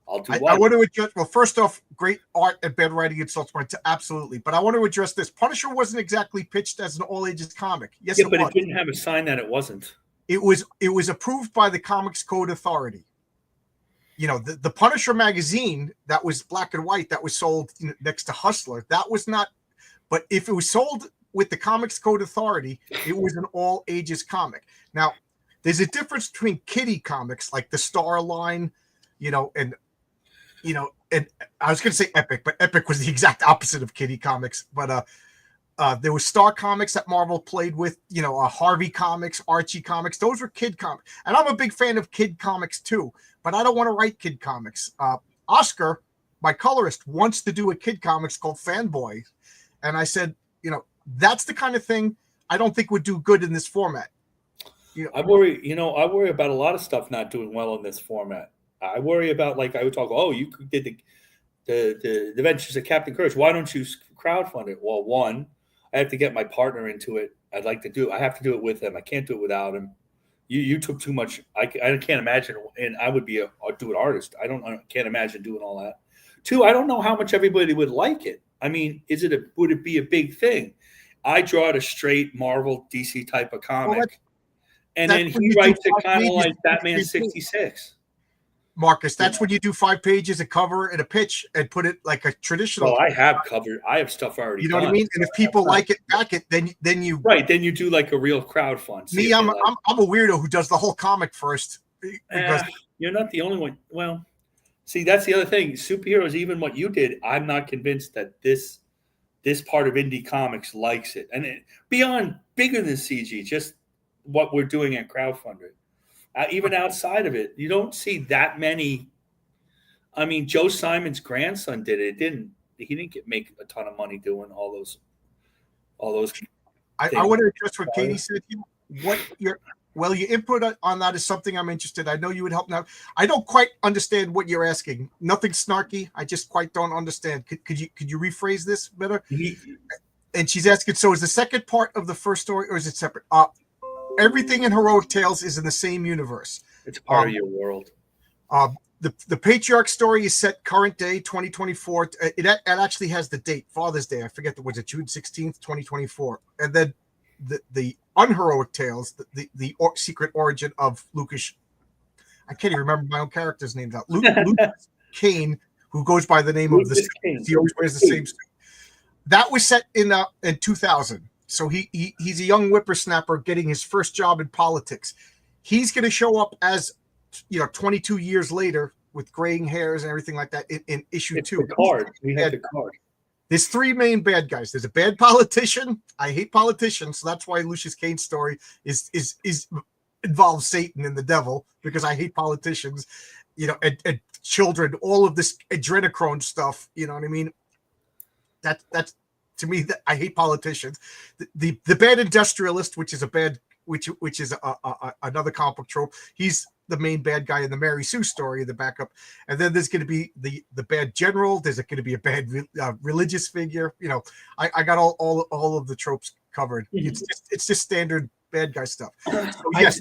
I'll do I want to address. Well, first off, great art and bad writing and such, absolutely. But I want to address this. Punisher wasn't exactly pitched as an all ages comic. Yes, but it didn't have a sign that it wasn't. It was approved by the Comics Code Authority. The Punisher magazine that was black and white that was sold next to Hustler. That was not. But if it was sold with the Comics Code Authority, it was an all ages comic. Now, there's a difference between kiddie comics like the Star line, and I was going to say Epic, but Epic was the exact opposite of kiddie comics. But there was Star Comics that Marvel played with, Harvey Comics, Archie Comics. Those were kid comics. And I'm a big fan of kid comics too, but I don't want to write kid comics. Oscar, my colorist, wants to do a kid comics called Fanboy. And I said, that's the kind of thing I don't think would do good in this format. I worry about a lot of stuff not doing well in this format. I worry about, like, I would talk, you did the Adventures of Captain Courage. Why don't you crowdfund it? Well, one, I have to get my partner into it. I have to do it with him. I can't do it without him. You took too much. I can't imagine, and I would be do an artist. I can't imagine doing all that. Two, I don't know how much everybody would like it. I mean, would it be a big thing? I draw it a straight Marvel DC type of comic, and then he writes it kind of like Batman 66. Marcus, that's when you do 5 pages, a cover, and a pitch, and put it like a traditional. I have covered. I have stuff already. You know what I mean? And if people like it, back it, then you Then you do like a real crowdfund. Me, I'm a weirdo who does the whole comic first. You're not the only one. Well, see, that's the other thing. Superheroes, even what you did, I'm not convinced that this part of indie comics likes it, and beyond bigger than CG, just what we're doing at crowdfunding. Even outside of it, you don't see that many. I mean, Joe Simon's grandson did it. He didn't make a ton of money doing all those. I want to address what Katie said. Your input on that is something I'm interested. I know you would help now. I don't quite understand what you're asking. Nothing snarky. I just quite don't understand. Could you rephrase this better? And she's asking, so is the second part of the first story, or is it separate? Everything in Heroic Tales is in the same universe. It's part of your world. The Patriarch story is set current day, 2024. It actually has the date, Father's Day. I forget, was it June 16th, 2024? And then the Unheroic Tales, the secret origin of Lucas. I can't even remember my own character's name now. Lucas Kane, who goes by the name of the. He always wears the same suit. That was set in 2000. So he's a young whippersnapper getting his first job in politics. He's going to show up as 22 years later with graying hairs and everything like that in issue 2. The card. We had the card. There's 3 main bad guys. There's a bad politician. I hate politicians, so that's why Lucius Kane's story is involves Satan and the devil, because I hate politicians, and children, all of this adrenochrome stuff. You know what I mean? That's to me, I hate politicians. The bad industrialist, which is another comic book trope. He's the main bad guy in the Mary Sue story, the backup. And then there's going to be the bad general. There's going to be a bad religious figure. I got all of the tropes covered. Mm-hmm. It's just standard bad guy stuff. So yes,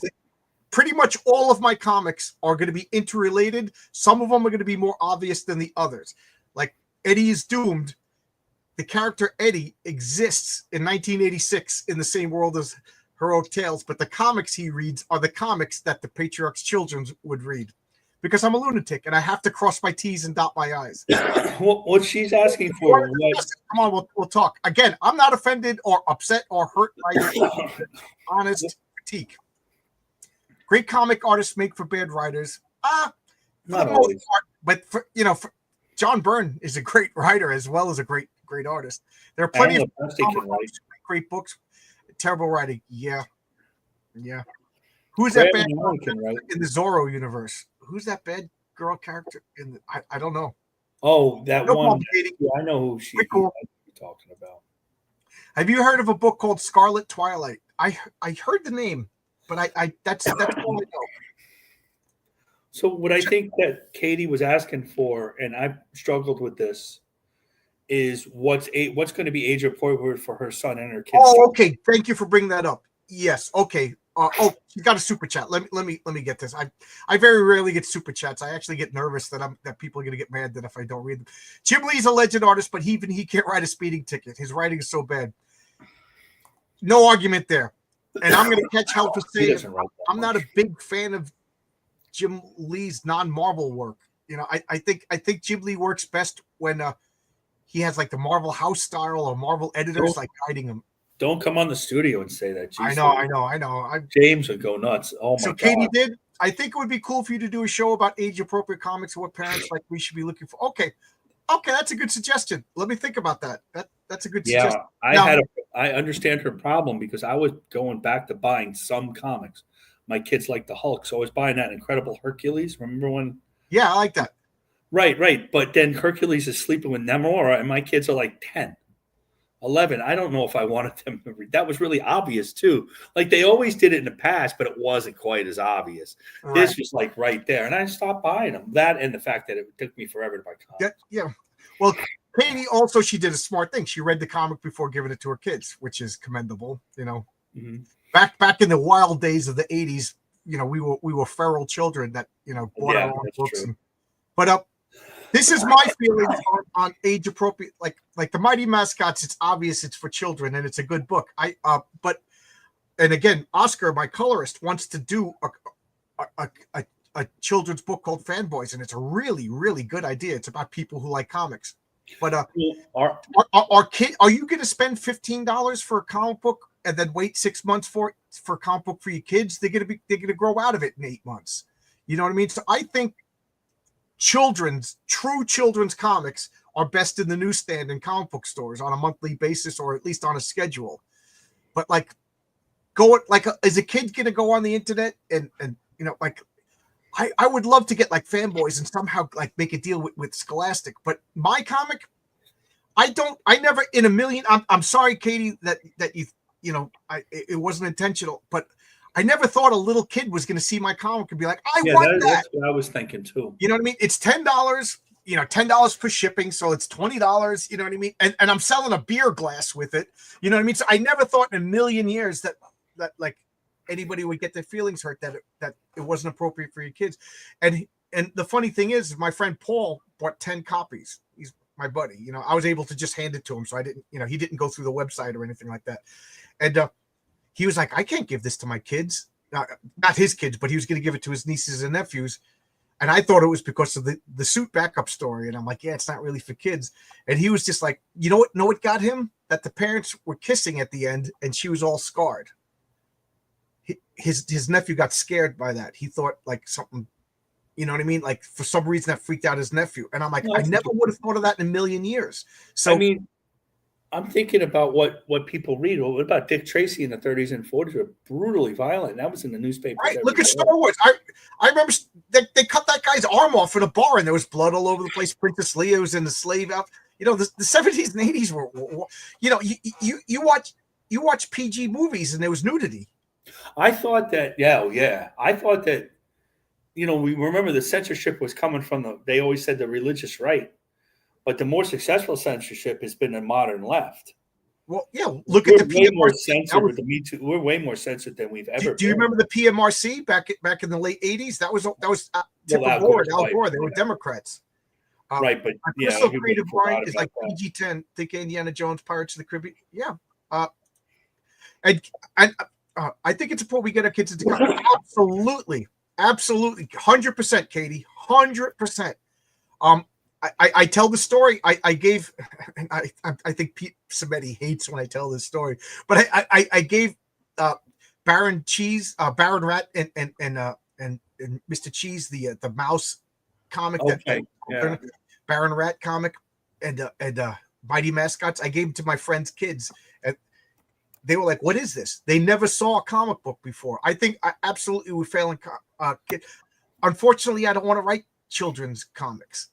pretty much all of my comics are going to be interrelated. Some of them are going to be more obvious than the others. Like Eddie is Doomed the character Eddie exists in 1986 in the same world as Heroic Tales, but the comics he reads are the comics that the Patriarch's children would read. Because I'm a lunatic and I have to cross my T's and dot my I's. What she's asking for? Come on, we'll talk. Again, I'm not offended or upset or hurt by your honest critique. Great comic artists make for bad writers. Not always. But for John Byrne is a great writer as well as a great artist. There are plenty of great books. Terrible writing. Yeah. Who's that bad in the Zorro universe? Who's that bad girl character in the, I don't know. Oh, that one. Yeah, I know who she's talking about. Have you heard of a book called Scarlet Twilight? I heard the name, but I that's all I know. So what I think that Katie was asking for, and I've struggled with this, is what's going to be age appropriate for her son and her kids. Oh, okay. Thank you for bringing that up. Yes. Okay. You got a super chat. Let me get this. I very rarely get super chats. I actually get nervous that people are going to get mad that if I don't read them. Jim Lee's a legend artist, but even he can't write a speeding ticket. His writing is so bad. No argument there. And I'm going to catch hell for saying I'm not a big fan of Jim Lee's non-Marvel work. I think Jim Lee works best when he has like the Marvel house style or Marvel editors like guiding him. Don't come on the studio and say that. Jeez, I know. James would go nuts. Oh my God. So Katie did. I think it would be cool for you to do a show about age-appropriate comics and what parents like we should be looking for. Okay, that's a good suggestion. Let me think about that. That's a good suggestion. I understand her problem because I was going back to buying some comics. My kids like the Hulk, so I was buying that Incredible Hercules. Remember when? Yeah, I like that. Right. But then Hercules is sleeping with Namora, and my kids are like 10. 11. I don't know if I wanted them to read. That was really obvious too. Like they always did it in the past, but it wasn't quite as obvious. Right. This was like right there, and I stopped buying them. That and the fact that it took me forever to buy comics. Yeah. Well, Katie also she did a smart thing. She read the comic before giving it to her kids, which is commendable. Mm-hmm. Back in the wild days of the 80s, we were feral children that bought our own books. But this is my feelings on age appropriate, like the Mighty Mascots. It's obvious it's for children and it's a good book. But again, Oscar, my colorist, wants to do a children's book called Fanboys, and it's a really, really good idea. It's about people who like comics. But are you going to spend $15 for a comic book and then wait 6 months for a comic book for your kids? They're going to grow out of it in 8 months. You know what I mean? So I think true children's comics are best in the newsstand and comic book stores on a monthly basis, or at least on a schedule. But is a kid going to go on the internet and I would love to get like Fanboys and somehow like make a deal with Scholastic, but my comic, I never in a million. I'm sorry, Katie, that it wasn't intentional, but I never thought a little kid was going to see my comic and be like, I want that. That's what I was thinking too. You know what I mean? It's $10, $10 for shipping. So it's $20, you know what I mean? And I'm selling a beer glass with it. You know what I mean? So I never thought in a million years that like anybody would get their feelings hurt that it wasn't appropriate for your kids. And the funny thing is my friend Paul bought 10 copies. He's my buddy. I was able to just hand it to him. So I didn't, he didn't go through the website or anything like that. And, he was like, I can't give this to my kids, not his kids, but he was going to give it to his nieces and nephews. And I thought it was because of the suit backup story. And I'm like, yeah, it's not really for kids. And he was just like, know what got him? That the parents were kissing at the end and she was all scarred. His nephew got scared by that. He thought like something, you know what I mean? Like for some reason that freaked out his nephew. And I'm like, I never would have thought of that in a million years. So I mean, I'm thinking about what people read. What about Dick Tracy in the 30s and 40s? Were brutally violent. That was in the newspaper. Right. Look at Star Wars. I remember they cut that guy's arm off in a bar, and there was blood all over the place. Princess Leia was in the slave outfit. The 70s and 80s were you watch PG movies, and there was nudity. I thought that. Yeah. I thought that. We remember the censorship was coming from they always said the religious right. But the more successful censorship has been the modern left. Well, yeah. Look at the PMRC. We're way more censored than we've ever. Do you remember the PMRC back in the late 80s? That was Al Gore. They were Democrats. Right, but my yeah, personal everybody creative forgot mind is about like that. PG-10. Think Indiana Jones, Pirates of the Caribbean. Yeah, and I think it's important we get our kids into absolutely, 100%, Katie, 100%. I tell the story. I gave, and I think Pete Sametti hates when I tell this story, but I gave Baron Cheese, Baron Rat, and Mr. Cheese the mouse comic Okay, yeah. Baron Rat comic, and Mighty Mascots. I gave them to my friends' kids, and they were like, "What is this?" They never saw a comic book before. I think absolutely we're failing. Unfortunately, I don't want to write children's comics,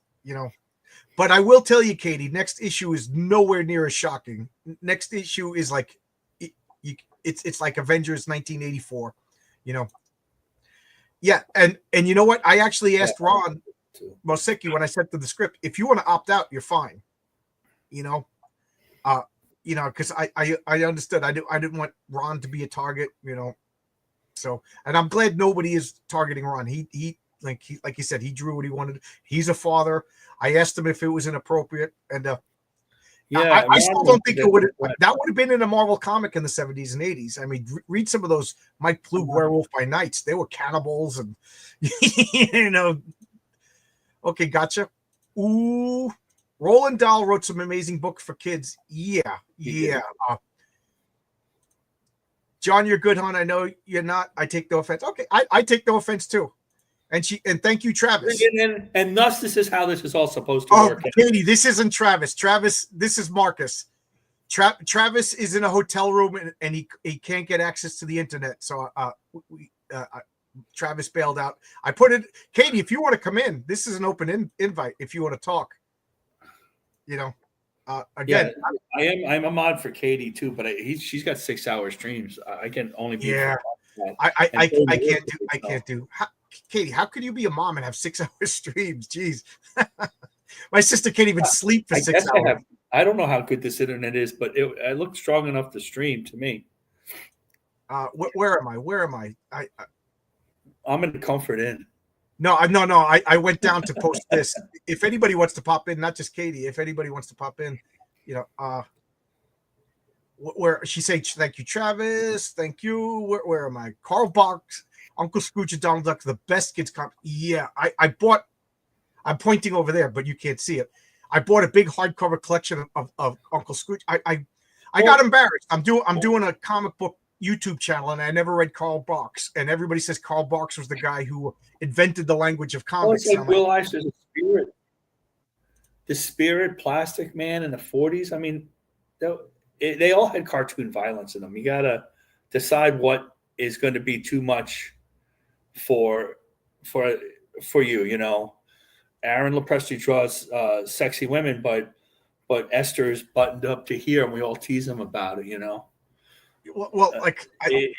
But I will tell you, Katie, next issue is nowhere near as shocking. Next issue is like, it's like Avengers 1984, Yeah, and you know what? I actually asked Ron Mosicki when I sent them the script, if you want to opt out, you're fine. Because I understood. I didn't want Ron to be a target, So, and I'm glad nobody is targeting Ron. He like you said, he drew what he wanted. He's a father. I asked him if it was inappropriate, and Yeah, I still don't think it would. That would have been in a Marvel comic in the 70s and 80s. I mean, read some of those Mike Plug Werewolf by Nights. They were cannibals, and Okay, gotcha. Ooh, Roland Dahl wrote some amazing books for kids. Yeah. John, you're good, hon. I know you're not. I take no offense. Okay, I take no offense too. And thank you, Travis. And thus, this is how this is all supposed to work. Katie, this isn't Travis. Travis, this is Marcus. Travis is in a hotel room and he can't get access to the internet. So Travis bailed out. I put it, Katie, if you want to come in, this is an open invite. If you want to talk, again, I'm a mod for Katie too, but she's got 6 hour streams. I can only be. Yeah, I can't do. Katie, how could you be a mom and have 6 hour streams? Jeez, my sister can't even sleep for 6 hours. I don't know how good this internet is, but it looked strong enough to stream to me. Where am I? I'm in the Comfort Inn. No. I went down to post this. If anybody wants to pop in, not just Katie, if anybody wants to pop in, where she said, "Thank you, Travis. Thank you." Where am I? Carl Box, Uncle Scrooge and Donald Duck, the best kids comic. Yeah, I bought. I'm pointing over there, but you can't see it. I bought a big hardcover collection of Uncle Scrooge. I got embarrassed. I'm doing a comic book YouTube channel, and I never read Carl Box, and everybody says Carl Box was the guy who invented the language of comics. It's like Will Eisner's Spirit, the Spirit, Plastic Man in the 40s. I mean, they all had cartoon violence in them. You gotta decide what is going to be too much for you. Aaron Lopresti draws sexy women, but Esther's buttoned up to here, and we all tease him about it. Well, like I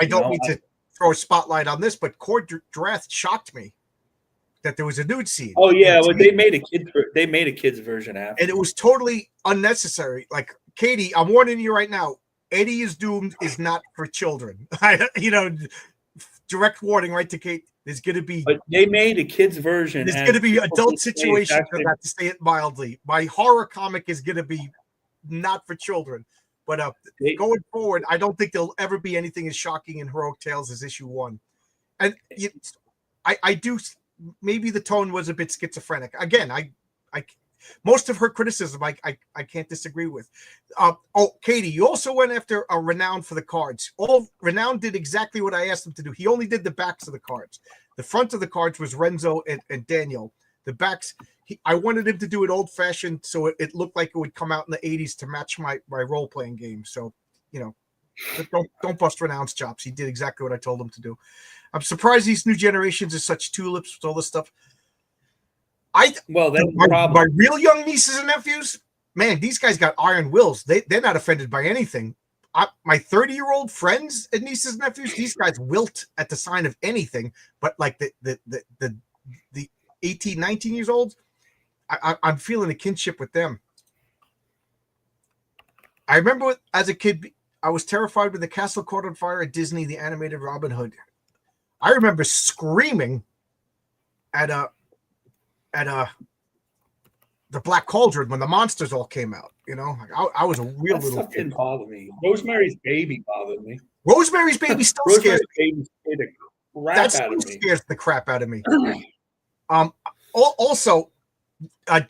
don't mean to throw a spotlight on this, but Cord Drath shocked me that there was a nude scene. Oh yeah, well they made a kid's version after, and it was totally unnecessary. Like, Katie, I'm warning you right now. Eddie is Doomed is not for children. Direct warning right to Kate. There's going to be. But they made a kid's version. There's going to be adult situations. I have to say it mildly. My horror comic is going to be not for children. But going forward, I don't think there'll ever be anything as shocking in Heroic Tales as issue 1. And I do. Maybe the tone was a bit schizophrenic. Again, I most of her criticism I can't disagree with. Katie, you also went after a Renowned for the cards. Renowned did exactly what I asked him to do. He only did the backs of the cards. The front of the cards was Renzo and Daniel. The backs, I wanted him to do it old-fashioned, so it looked like it would come out in the 80s to match my role-playing game. So, don't bust Renowned's chops. He did exactly what I told him to do. I'm surprised these new generations are such tulips with all this stuff. My real young nieces and nephews, man, these guys got iron wills. They're not offended by anything. My 30-year-old friends and nieces and nephews, these guys wilt at the sign of anything. But like the 18, 19 years old, I'm feeling a kinship with them. I remember as a kid, I was terrified when the castle caught on fire at Disney, the animated Robin Hood. I remember screaming at the Black Cauldron when the monsters all came out. You know, like, I was a real That little stuff kid. didn't bother me. Rosemary's Baby bothered me. Rosemary's Baby still scares Rosemary's Baby scared the crap that out still of me. scares the crap out of me. Also,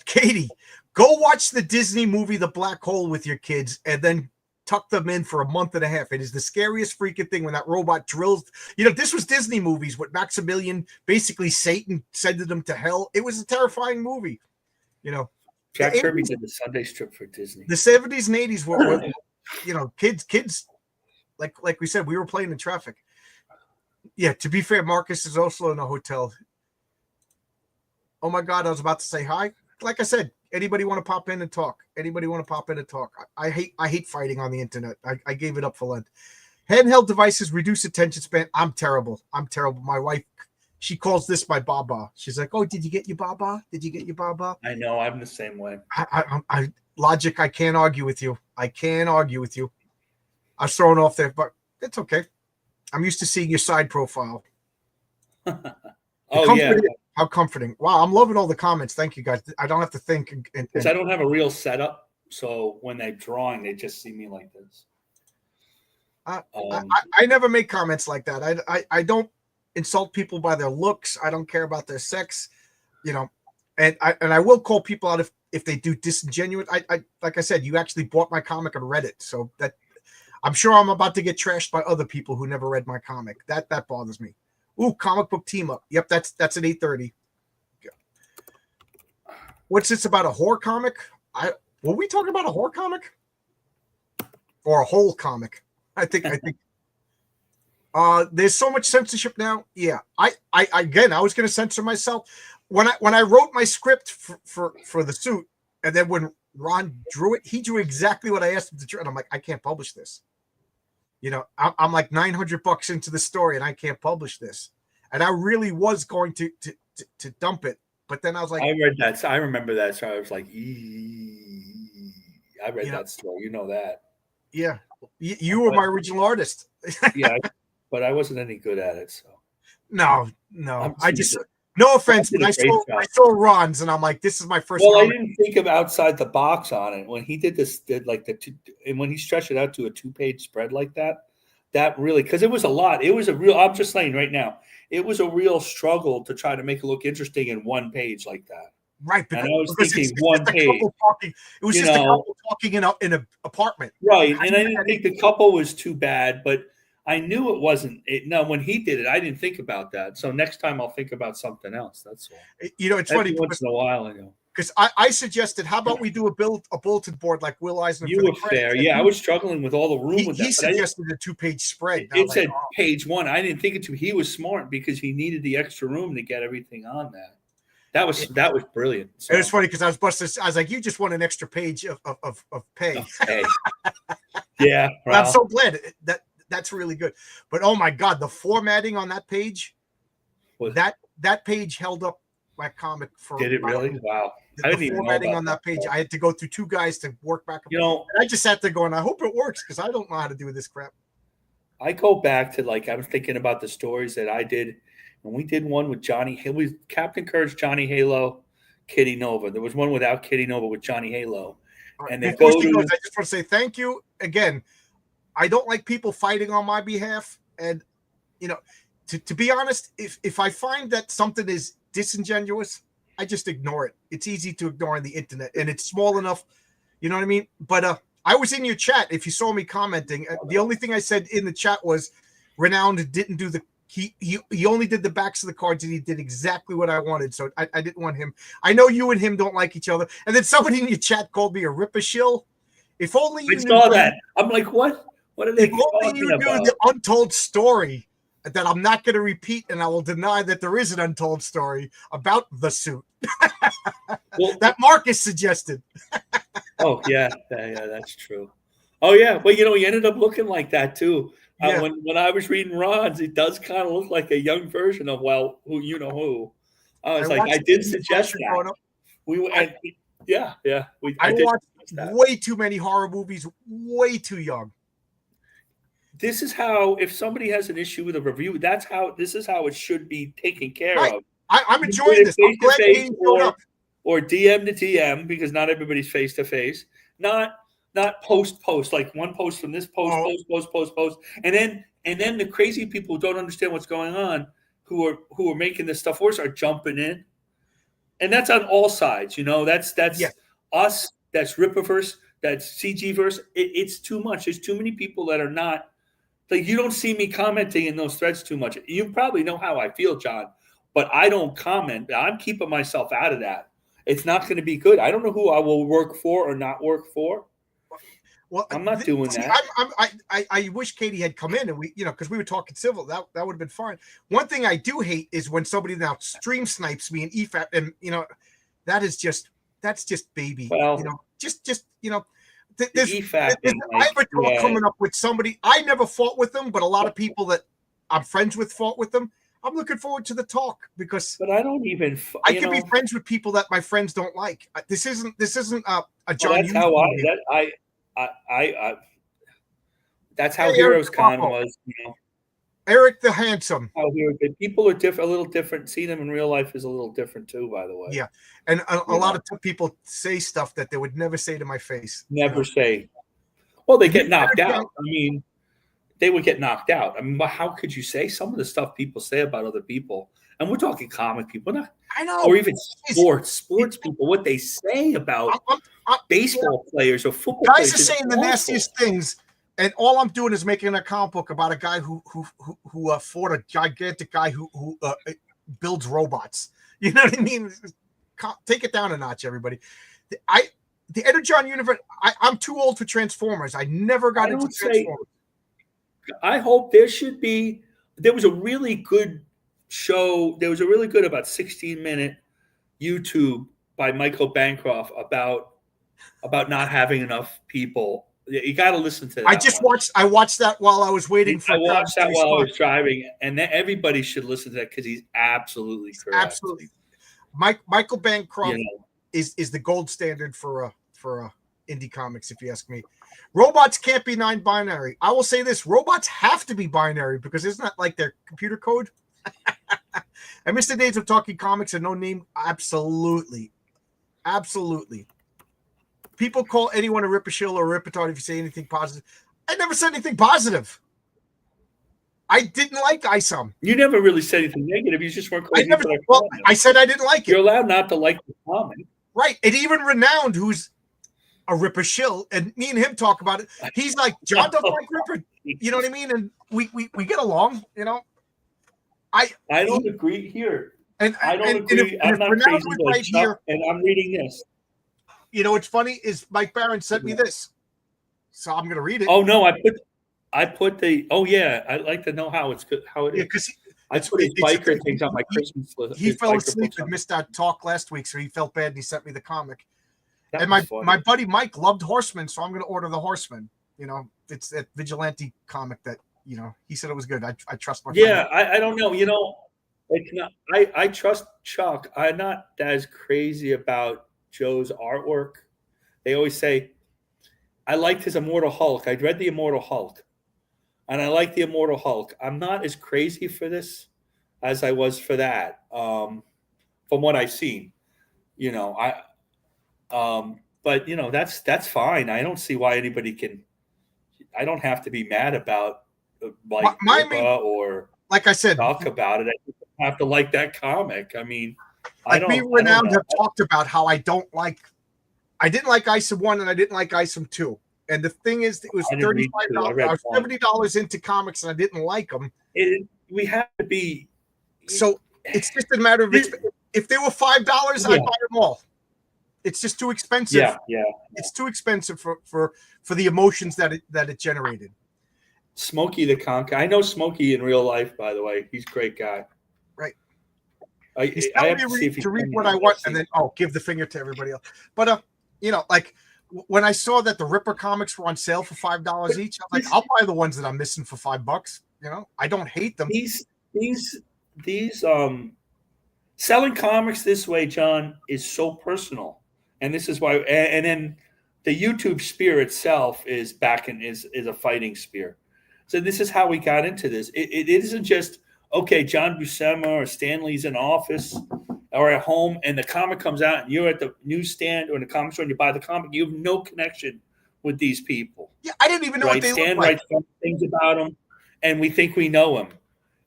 Katie, go watch the Disney movie The Black Hole with your kids, and then tuck them in for a month and a half. It is the scariest freaking thing when that robot drills. You know, this was Disney movies with Maximilian, basically Satan sending them to hell. It was a terrifying movie. You know, Jack the Kirby 80s did the Sunday strip for Disney. The 70s and 80s were you know, kids, like we said, we were playing in traffic. Yeah, to be fair, Marcus is also in a hotel. Oh my God, I was about to say hi. Like I said, anybody want to pop in and talk? Anybody want to pop in and talk? I hate fighting on the internet. I gave it up for Lent. Handheld devices reduce attention span. I'm terrible. My wife, she calls this my baba. She's like, "Oh, did you get your baba? Did you get your baba?" I know. I'm the same way. I logic. I can't argue with you. I was thrown off there, but it's okay. I'm used to seeing your side profile. Yeah. How comforting. Wow, I'm loving all the comments. Thank you, guys. I don't have to think. Because I don't have a real setup. So when they're drawing, they just see me like this. I never make comments like that. I don't insult people by their looks. I don't care about their sex, you know. And I will call people out if they do disingenuous. I like I said, you actually bought my comic and read it, so that I'm sure I'm about to get trashed by other people who never read my comic. That bothers me. Ooh, comic book team up. Yep, that's at 8:30. What's this about, a horror comic? Were we talking about a horror comic or a whole comic? I think there's so much censorship now. Yeah, I was going to censor myself when I wrote my script for the suit, and then when Ron drew it, he drew exactly what I asked him to draw, and I'm like, I can't publish this. You know, I'm like $900 into the story, and I can't publish this. And I really was going to dump it, but then I was like, I read that. So I remember that. So I was like, I read that story. You know that. Yeah, you were my original artist. Yeah, but I wasn't any good at it. So no, I just no offense, but I saw Ron's, and I'm like, this is my first. Well, I didn't think of outside the box on it when he did like the two, and when he stretched it out to a 2-page spread like that. That really, because it was a lot. It was a real. I'm just saying right now, it was a real struggle to try to make it look interesting in one page like that. Right, because I was thinking one page. It was just a couple talking in an apartment. Right, and I didn't think the couple was too bad, but I knew it wasn't. No, when he did it, I didn't think about that. So next time I'll think about something else. That's all. You know, it's funny once in a while, I know. Because I suggested, how about we do a bulletin board like Will Eisner? You were fair. Yeah, I was struggling with all the room with that. He suggested a 2-page spread. It said page 1. I didn't think it to. He was smart because he needed the extra room to get everything on that. That was brilliant. So. It was funny because I was busted. I was like, you just want an extra page of pay. Okay. Yeah. Well, I'm so glad that's really good. But oh my God, the formatting on that page, that page held up my comic for. Did it really? Wow. The formatting on that page, I had to go through 2 guys to work back. You know, and I just sat there going, I hope it works because I don't know how to do this crap. I go back to I was thinking about the stories that I did. And we did one with Johnny. It was Captain Courage, Johnny Halo, Kitty Nova. There was one without Kitty Nova with Johnny Halo. Right. And I just want to say thank you again. I don't like people fighting on my behalf, and you know, to be honest, if I find that something is disingenuous, I just ignore it. It's easy to ignore on the internet, and it's small enough. You know what I mean? But I was in your chat. If you saw me commenting, the only thing I said in the chat was, Renowned didn't do the. He only did the backs of the cards, and he did exactly what I wanted. So I didn't want him. I know you and him don't like each other. And then somebody in your chat called me a ripper-shill. If only you saw that. I'm like, what? What are they talking you about? Knew the untold story that I'm not going to repeat, and I will deny that there is an untold story about the suit that Marcus suggested. Oh yeah, that's true. Oh yeah, well, you know, he ended up looking like that too. Yeah. When I was reading Ron's, it does kind of look like a young version of who you know who. I was I did suggest that. I watched way too many horror movies, way too young. This is how, if somebody has an issue with a review, this is how it should be taken care of. I'm enjoying this. I'm glad Katie showed up. or DM to DM, because not everybody's face to face. Not post, like one post from this post, post, and then the crazy people who don't understand what's going on, who are making this stuff worse, are jumping in, and that's on all sides. That's Yeah. us, that's Rippaverse, that's CGverse. It's too much. There's too many people that are not. Like, you don't see me commenting in those threads too much. You probably know how I feel, John, but I don't comment. I'm keeping myself out of that. It's not going to be good. I don't know who I will work for or not work for. Well, I'm not doing that. I wish Katie had come in and we, because we were talking civil. That would have been fine. One thing I do hate is when somebody now stream snipes me and EFAP, and that's just baby. Well, there's EFAP I have a talk coming up with somebody. I never fought with them, but a lot of people that I'm friends with fought with them. I'm looking forward to the talk because. But I don't even. I can be friends with people that my friends don't like. This isn't a John. Well, that's how that's how Heroes Con was. Eric the Handsome. How people are different, a little different. Seeing them in real life is a little different too, by the way. Yeah, and a lot of people say stuff that they would never say to my face. Never say. Well, they get knocked out. I mean, they would get knocked out. I mean, how could you say some of the stuff people say about other people? And we're talking comic people, I know, or even sports people. What they say about baseball players or football guys players are saying the nastiest things. And all I'm doing is making a comic book about a guy who fought a gigantic guy who builds robots. You know what I mean? Take it down a notch, everybody. The Energon universe. I'm too old for Transformers. I never got into Transformers. I hope there was a really good show. There was a really good about 16-minute YouTube by Michael Bancroft about not having enough people. You got to listen to that. I watched that while I was waiting for. I watched that while I was driving, and everybody should listen to that because he's absolutely correct. Absolutely, Michael Bancroft is the gold standard for indie comics, if you ask me. Robots can't be non-binary. I will say this: robots have to be binary because it's not like their computer code. I miss the days of talking comics and no name. Absolutely. People call anyone a rippershill or a rippetard if you say anything positive. I never said anything positive. I didn't like ISOM. You never really said anything negative. You just weren't crazy. I said I didn't like it. You're allowed not to like the comic. Right. And even Renowned, who's a rippershill, and me and him talk about it. He's like, John doesn't like Ripper. You know what I mean? And we get along, I don't agree here. And I don't agree. I'm not crazy like Chuck, and I'm reading this. What's funny is Mike Barron sent me this, so I'm going to read it. Oh no, I put the. Oh yeah, I'd like to know how it's good. How it is. Because I put his biker things on my Christmas list. He fell asleep and missed our talk last week, so he felt bad and he sent me the comic. And my buddy Mike loved Horseman, so I'm going to order the Horseman. It's that vigilante comic that he said it was good. I trust my friend. Yeah, I don't know. It's not. I trust Chuck. I'm not as crazy about Joe's artwork. They always say, I liked his Immortal Hulk. I'd read the Immortal Hulk, and I like the Immortal Hulk. I'm not as crazy for this as I was for that. From what I've seen, but that's fine. I don't see why anybody can. I don't have to be mad about or like I said, talk about it. I just have to like that comic. I mean. Me and Renowned have talked about how I didn't like ISOM 1 and I didn't like ISOM 2. And the thing is, it was $35. I was $70 into comics and I didn't like them. We have to be. So it's just a matter of if they were $5, I'd buy them all. It's just too expensive. Yeah. It's too expensive for the emotions that it generated. Smokey the Conqueror. I know Smokey in real life, by the way. He's a great guy. He's telling me to read what I want and then give the finger to everybody else. But when I saw that the Ripper comics were on sale for $5 each, I'm like, I'll buy the ones that I'm missing for $5. I don't hate them. These selling comics this way, John, is so personal, and this is why. And then the YouTube sphere itself is a fighting sphere. So this is how we got into this. It isn't just. Okay, John Buscema or Stanley's in office, or at home and the comic comes out and you're at the newsstand or in the comic store and you buy the comic, you have no connection with these people. Yeah, I didn't even know what they Stan looked like. writes fun things about them, and we think we know them.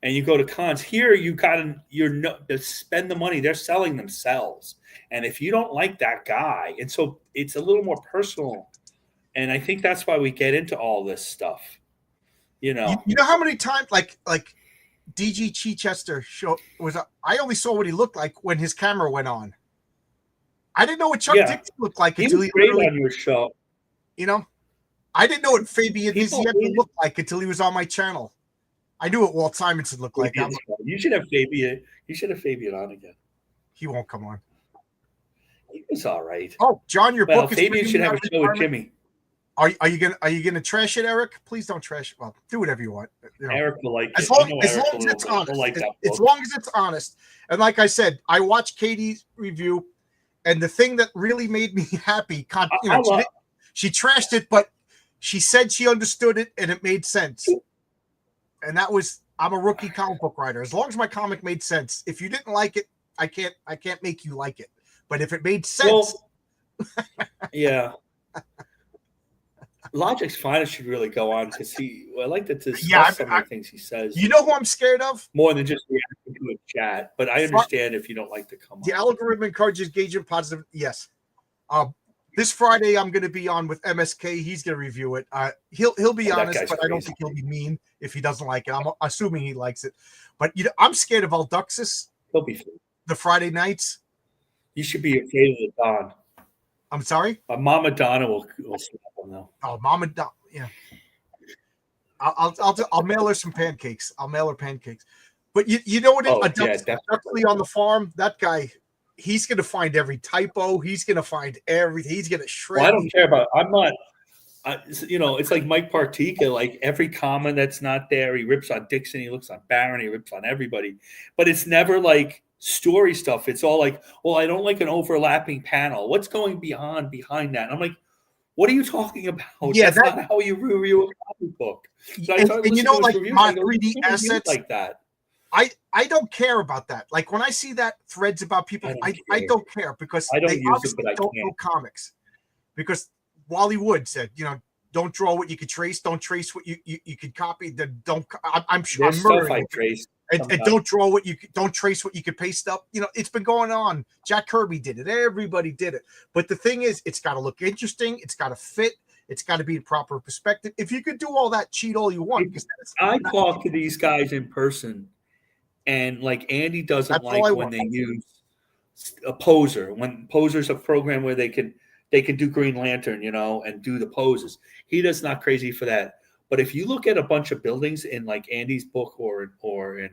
And you go to cons. Here, to spend the money. They're selling themselves. And if you don't like that guy, and so it's a little more personal. And I think that's why we get into all this stuff. You know how many times like DG Chichester I only saw what he looked like when his camera went on. I didn't know what Chuck Dixon looked like until he was great on your show. You know, I didn't know what Fabian Nicieza looked like until he was on my channel. I knew what Walt Simonson looked like. You should have Fabian. You should have Fabian on again. He won't come on. He's all right. Oh, John, your book is Fabian should have a show with Jimmy. Are you gonna trash it, Eric? Please don't trash it. Well, do whatever you want. You know, Eric will like as long as it's honest. As long as it's honest. And like I said, I watched Katie's review, and the thing that really made me happy, she trashed it, but she said she understood it and it made sense. And that was, I'm a rookie comic book writer. As long as my comic made sense. If you didn't like it, I can't make you like it. But if it made sense, yeah. Logic's Finest should really go on to see. I like to discuss some of the things he says. You know who I'm scared of? More than just reacting to a chat. But I understand if you don't like to come on. The algorithm encourages engagement positive. Yes. This Friday I'm going to be on with MSK. He's going to review it. He'll be honest, but I don't think he'll be mean if he doesn't like it. I'm assuming he likes it. But I'm scared of Alduxis. He'll be free. The Friday nights. You should be afraid of the Don. I'm sorry? Mama Donna will slap him though. Oh, Mama Donna, yeah. I'll mail her some pancakes. I'll mail her pancakes. But you know what? Duxley on the farm, that guy, he's going to find every typo. He's going to find everything. He's going to shred. Well, I don't care about. I'm not. It's like Mike Partika. Like every comment that's not there, he rips on Dixon. He looks on Barron. He rips on everybody. But it's never like story stuff. It's all like, well, I don't like an overlapping panel. What's going behind that? And I'm like, what are you talking about? Yeah, that's not how you review a comic book. So and like my 3D assets like that. I don't care about that. Like when I see that threads about people, I don't care because I don't they obviously don't know comics. Because Wally Wood said, don't draw what you could trace. Don't trace what you could copy. Then don't. I'm sure. There's stuff I traced. And don't draw don't trace what you could paste up. It's been going on. Jack Kirby did it. Everybody did it. But the thing is, it's got to look interesting. It's got to fit. It's got to be in proper perspective. If you could do all that, cheat all you want. I talk to these guys in person, and like Andy doesn't like when they use a poser. When Poser's a program where they can do Green Lantern, and do the poses. He does not crazy for that. But if you look at a bunch of buildings in like Andy's book or in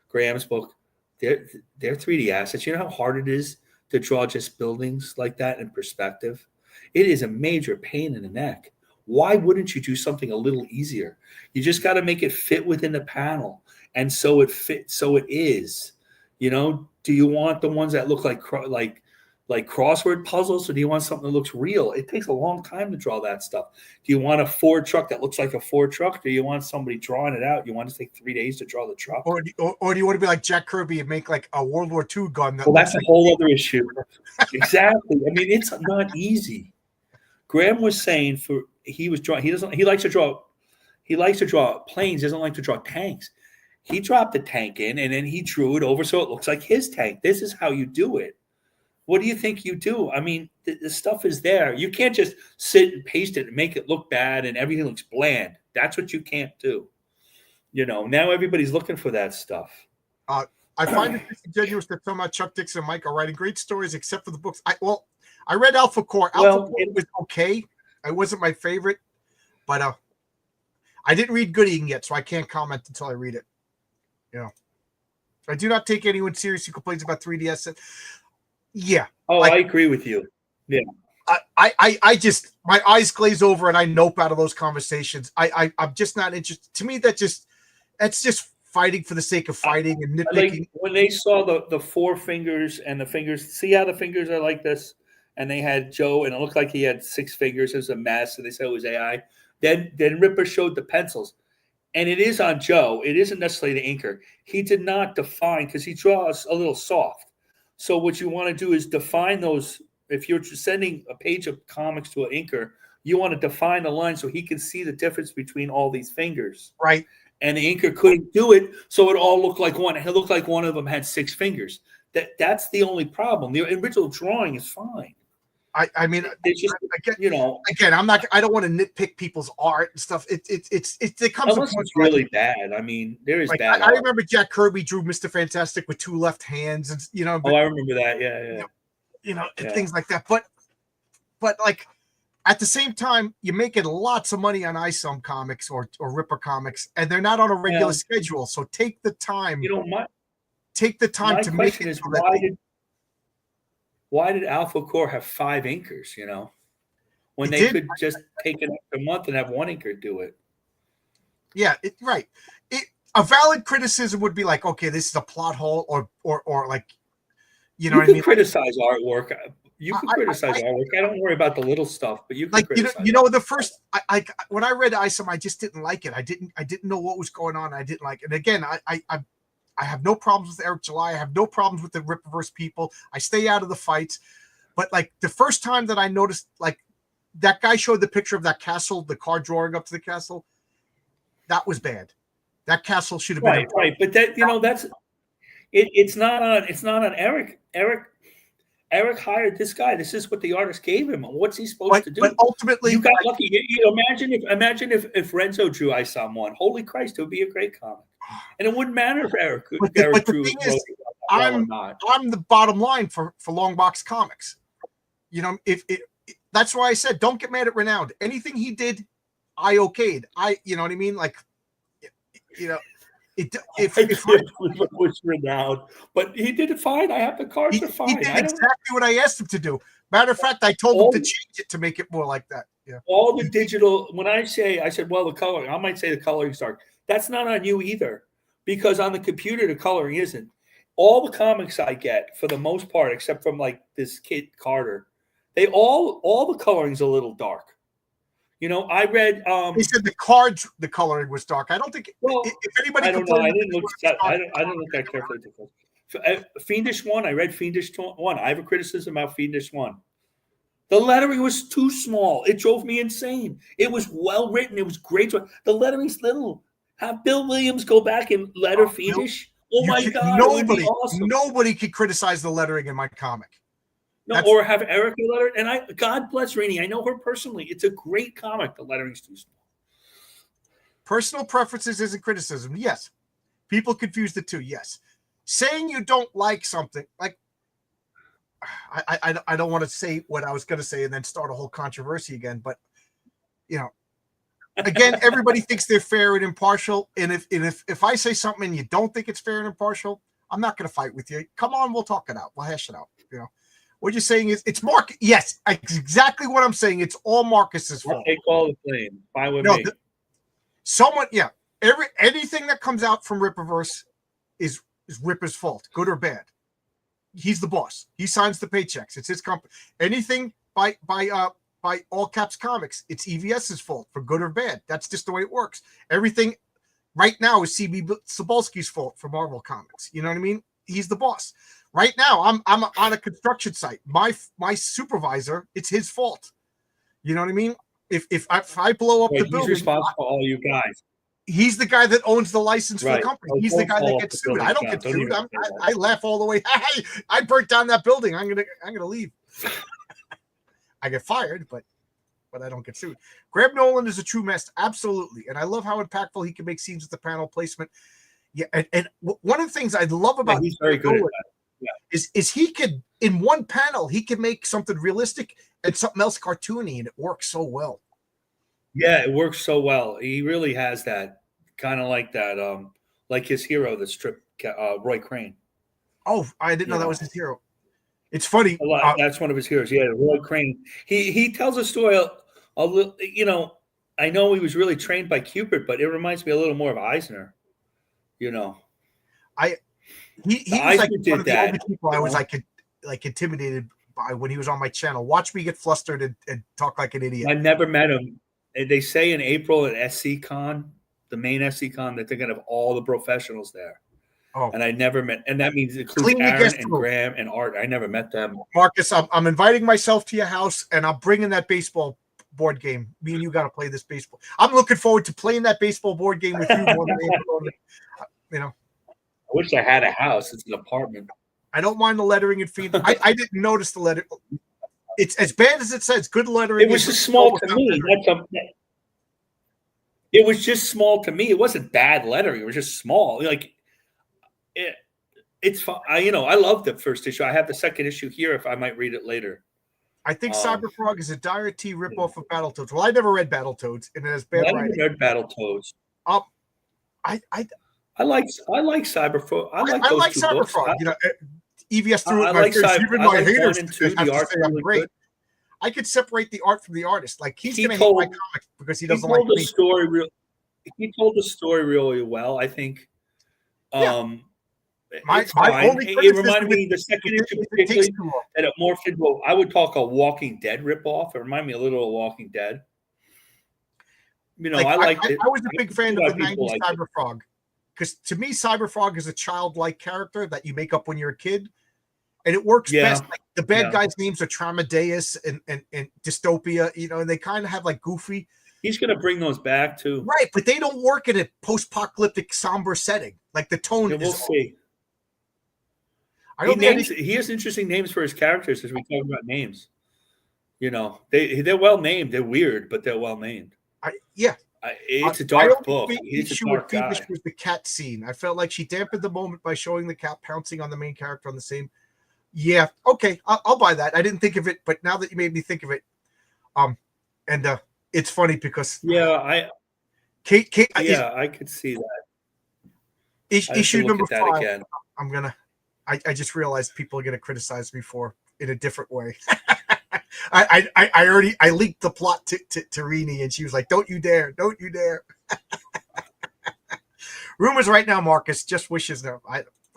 Graham's book, they're 3D assets. You know how hard it is to draw just buildings like that in perspective? It is a major pain in the neck. Why wouldn't you do something a little easier? You just got to make it fit within the panel. And so it fits, so it is. Do you want the ones that look like crossword puzzles, or do you want something that looks real? It takes a long time to draw that stuff. Do you want a Ford truck that looks like a Ford truck? Do you want somebody drawing it out? You want to take 3 days to draw the truck? Or do you want to be like Jack Kirby and make like a World War II gun? That's a whole other issue. Exactly. I mean, it's not easy. Graham was saying he likes to draw planes, doesn't like to draw tanks. He dropped the tank in and then he drew it over so it looks like his tank. This is how you do it. What do you think you do? I mean, the stuff is there. You can't just sit and paste it and make it look bad and everything looks bland. That's what you can't do. Now everybody's looking for that stuff. I find it disingenuous that somehow Chuck Dixon and Mike are writing great stories except for the books. I read Alpha Core. Alpha Core was okay. It wasn't my favorite, but I didn't read Good Eating yet, so I can't comment until I read it. I do not take anyone serious who complains about 3D assets. Yeah. Oh, I agree with you. Yeah. I just, my eyes glaze over and I nope out of those conversations. I'm just not interested. To me, that's just fighting for the sake of fighting and nitpicking. Like when they saw the 4 fingers and the fingers, see how the fingers are like this? And they had Joe, and it looked like he had 6 fingers. It was a mess, and they said it was AI. Then Ripper showed the pencils. And it is on Joe. It isn't necessarily the inker. He did not define, because he draws a little soft. So what you want to do is define those. If you're sending a page of comics to an inker, you want to define the line so he can see the difference between all these fingers. Right. And the inker couldn't do it, so it all looked like one. It looked like one of them had 6 fingers. That's the only problem. The original drawing is fine. I mean, it's just, again, I don't want to nitpick people's art and stuff. It comes unless it's really bad. I mean, there is bad. I remember Jack Kirby drew Mr. Fantastic with 2 left hands, and But, I remember that. Yeah. And things like that. But like at the same time, you're making lots of money on ISOM comics or Ripper comics, and they're not on a regular schedule. So take the time. Take the time to make it. My question is, why did Alpha Core have 5 inkers, when they could just take an extra month and have 1 inker do it? Yeah, right. A valid criticism would be like, okay, this is a plot hole, or like, you know what I mean? Criticize artwork. You can criticize artwork. I don't worry about the little stuff, but you can criticize. The first, when I read ISOM, I just didn't like it. I didn't know what was going on. I didn't like it. And again, I have no problems with Eric July. I have no problems with the Rippaverse people. I stay out of the fights. But like the first time that I noticed, like that guy showed the picture of that castle, the car drawing up to the castle, that was bad. That castle should have been right. But that that's it. It's not on Eric. Eric hired this guy. This is what the artist gave him. What's he supposed to do? But ultimately, you got lucky. Imagine if Renzo drew ISOM 1. Holy Christ, it would be a great comic. And it wouldn't matter if Eric drew it. I'm the bottom line for Longbox Comics. That's why I said don't get mad at Renowned. Anything he did, I okayed. You know what I mean? Like, if was Renowned, but he did it fine. I have the cards are fine. He did exactly what I asked him to do. Matter of fact, I told him to change it to make it more like that. Yeah. All the digital. When I said, well, the coloring. I might say the coloring's dark. That's not on you either, because on the computer the coloring isn't. All the comics I get, for the most part, except from like this kid Carter, they all the coloring's a little dark. I read. He said the coloring was dark. I don't think. Well, if anybody, I don't know. I didn't look that carefully. Fiendish 1. I read Fiendish 1. I have a criticism about Fiendish 1. The lettering was too small. It drove me insane. It was well written. It was great. The lettering's little. Have Bill Williams go back and letter Fiendish. My God! Nobody could criticize the lettering in my comic. No, or have Erica letter. And God bless Rainey. I know her personally. It's a great comic. The lettering's too small. Personal preferences isn't criticism. Yes. People confuse the two. Yes. Saying you don't like something, like I don't want to say what I was going to say and then start a whole controversy again. But again, everybody thinks they're fair and impartial. And if I say something and you don't think it's fair and impartial, I'm not going to fight with you. Come on, we'll talk it out. We'll hash it out. What you're saying is it's Mark. Yes, exactly what I'm saying. It's all Marcus's fault. Take all the blame. Fine with me. Anything that comes out from Rippaverse is Ripper's fault, good or bad. He's the boss. He signs the paychecks. It's his company. Anything by All Caps Comics, it's EVS's fault for good or bad. That's just the way it works. Everything right now is CB Cebulski's fault for Marvel Comics. You know what I mean? He's the boss. Right now, I'm on a construction site. My supervisor, it's his fault. You know what I mean? If I blow up the building, he's responsible for all you guys. He's the guy that owns the license for the company. He's the guy that gets sued. I don't get sued. I laugh all the way. Hey, I burnt down that building. I'm gonna leave. I get fired, but I don't get sued. Graham Nolan is a true master, absolutely, and I love how impactful he can make scenes with the panel placement. Yeah, and one of the things I love about he's very good at that. Yeah. Is he could in one panel he can make something realistic and something else cartoony, and it works so well. Yeah, it works so well. He really has that kind of like that, like his hero, the strip Roy Crane. Oh, I didn't know that was his hero. It's funny. That's one of his heroes. Yeah, Roy Crane. He tells a story a little. I know he was really trained by Cupid, but it reminds me a little more of Eisner. He was like one of the only people I was like intimidated by when he was on my channel. Watch me get flustered and talk like an idiot. I never met him. They say in April at SCCon, the main SCCon, that they're going to have all the professionals there. Oh, and I never met, and that means it includes clean the Aaron guest and room. Graham and Art. I never met them. Marcus, I'm inviting myself to your house, and I'm bringing that baseball board game. Me and you got to play this baseball. I'm looking forward to playing that baseball board game with you more than anything. You know, I wish I had a house. It's an apartment. I don't mind the lettering and feed. I didn't notice the letter. It's as bad as it says. Good lettering. It was just small to me. It was just small to me. It wasn't bad lettering. It was just small. Like it's fun. I love the first issue. I have the second issue here. If I might read it later. I think Cyberfrog is a Dire T ripoff of Battletoads. Well, I never read Battletoads, and it has bad writing. I read Battletoads. I like Cyberfrog. I like Cyberfrog. EVS threw it in my face. Even my haters have to say I'm great. Good. I could separate the art from the artist. Like he's going to hate my comics because he doesn't like me. He told the story really well. I think. My only it reminded me the second issue particularly that it morphed into I would talk a Walking Dead ripoff. It reminded me a little of Walking Dead. I liked it. I was a big fan of the 90s Cyberfrog because to me, Cyberfrog is a childlike character that you make up when you're a kid, and it works best. Like the bad guys' names are Tramadeus and Dystopia, and they kind of have like goofy. He's going to bring those back too, right? But they don't work in a post-apocalyptic, somber setting. Like the tone is. We'll see. He has interesting names for his characters as we talk about names. They're well named. They're weird, but they're well named. It's a dark book. He's a dark guy. Was the cat scene. I felt like she dampened the moment by showing the cat pouncing on the main character on the same. Yeah, okay, I'll buy that. I didn't think of it, but now that you made me think of it, it's funny because Kate I could see that. Issue number 5. Again. I just realized people are gonna criticize me for in a different way. I leaked the plot to Rini, and she was like, "Don't you dare! Don't you dare!" Rumors right now, Marcus. Just wishes now.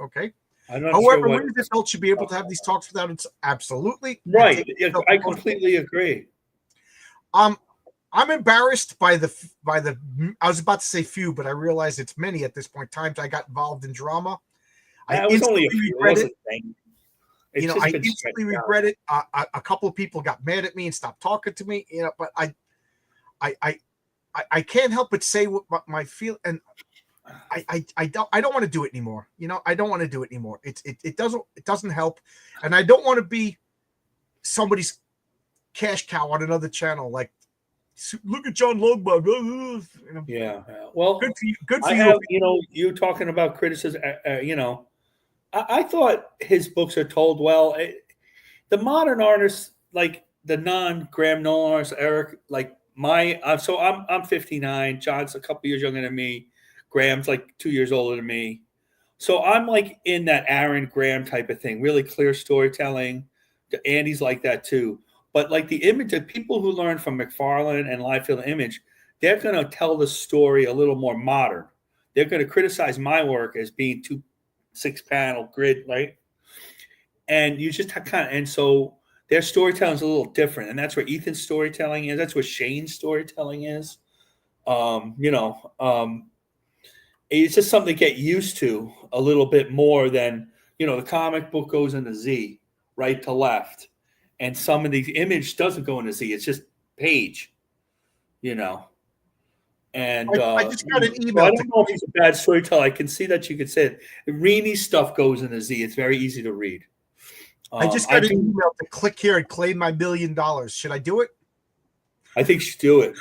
Okay. However, women adults should be able to have these talks without it. Absolutely. Right. I completely agree. I'm embarrassed by the. I was about to say few, but I realized it's many at this point. Times I got involved in drama. I instantly regret it. I instantly regret it. A couple of people got mad at me and stopped talking to me. But I can't help but say what my feel, and I don't want to do it anymore. I don't want to do it anymore. It doesn't help, and I don't want to be somebody's cash cow on another channel. Like, look at John Logbard. Yeah. Well, good for you. You talking about criticism. I thought his books are told well. The modern artists, like the non-Graham Nolan artists, Eric, like so I'm 59. John's a couple years younger than me. Graham's like 2 years older than me. So I'm like in that Aaron Graham type of thing, really clear storytelling. Andy's like that too. But like the people who learn from McFarlane and Liefeld Image, they're going to tell the story a little more modern. They're going to criticize my work as being too 6-panel grid, right? And you just and so their storytelling is a little different, and that's where Ethan's storytelling is. That's where Shane's storytelling is. It's just something to get used to a little bit more than the comic book goes into Z, right to left, and some of the Image doesn't go into Z. It's just page, And I just got an email. I don't know if he's a bad storyteller. I can see that you could say it. Rini's stuff goes in the Z. It's very easy to read. I just got an email to click here and claim my $1 million. Should I do it? I think you should do it.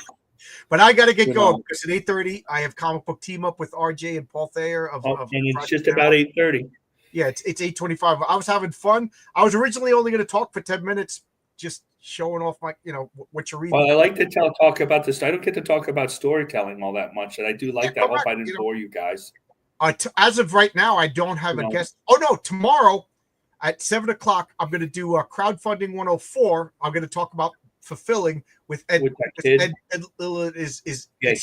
But I got to get going because at 8:30 I have comic book team up with RJ and Paul Thayer and it's just about 8:30. Yeah, it's 8:25. I was having fun. I was originally only going to talk for 10 minutes, just showing off my, what you're reading. Well, I like to talk about this. I don't get to talk about storytelling all that much, and I do like that. I hope I didn't bore you guys. As of right now, I don't have a guest. Oh no, tomorrow at 7:00, I'm going to do a crowdfunding 104. I'm going to talk about fulfilling with Ed. Ed Lillard is he's good.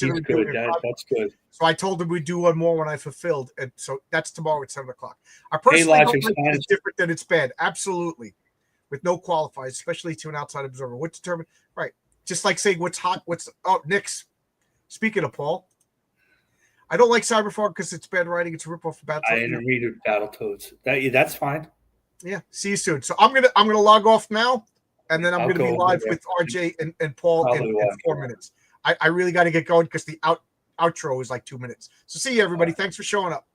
That's good. So I told him we'd do one more when I fulfilled, and so that's tomorrow at 7:00. I personally don't think it's different than it's bad. Absolutely. With no qualifiers, especially to an outside observer. What determined, right? Just like saying what's hot, Knicks. Speaking of Paul, I don't like Cyberpunk because it's bad writing. It's a ripoff of I Battlefield. didn't read Battletoads. That's fine. Yeah. See you soon. So I'm gonna log off now, and then I'm I'll gonna be go live over with RJ and Paul Probably in watch 4 that. minutes. I really got to get going because the outro is like 2 minutes. So see you, everybody. Thanks for showing up.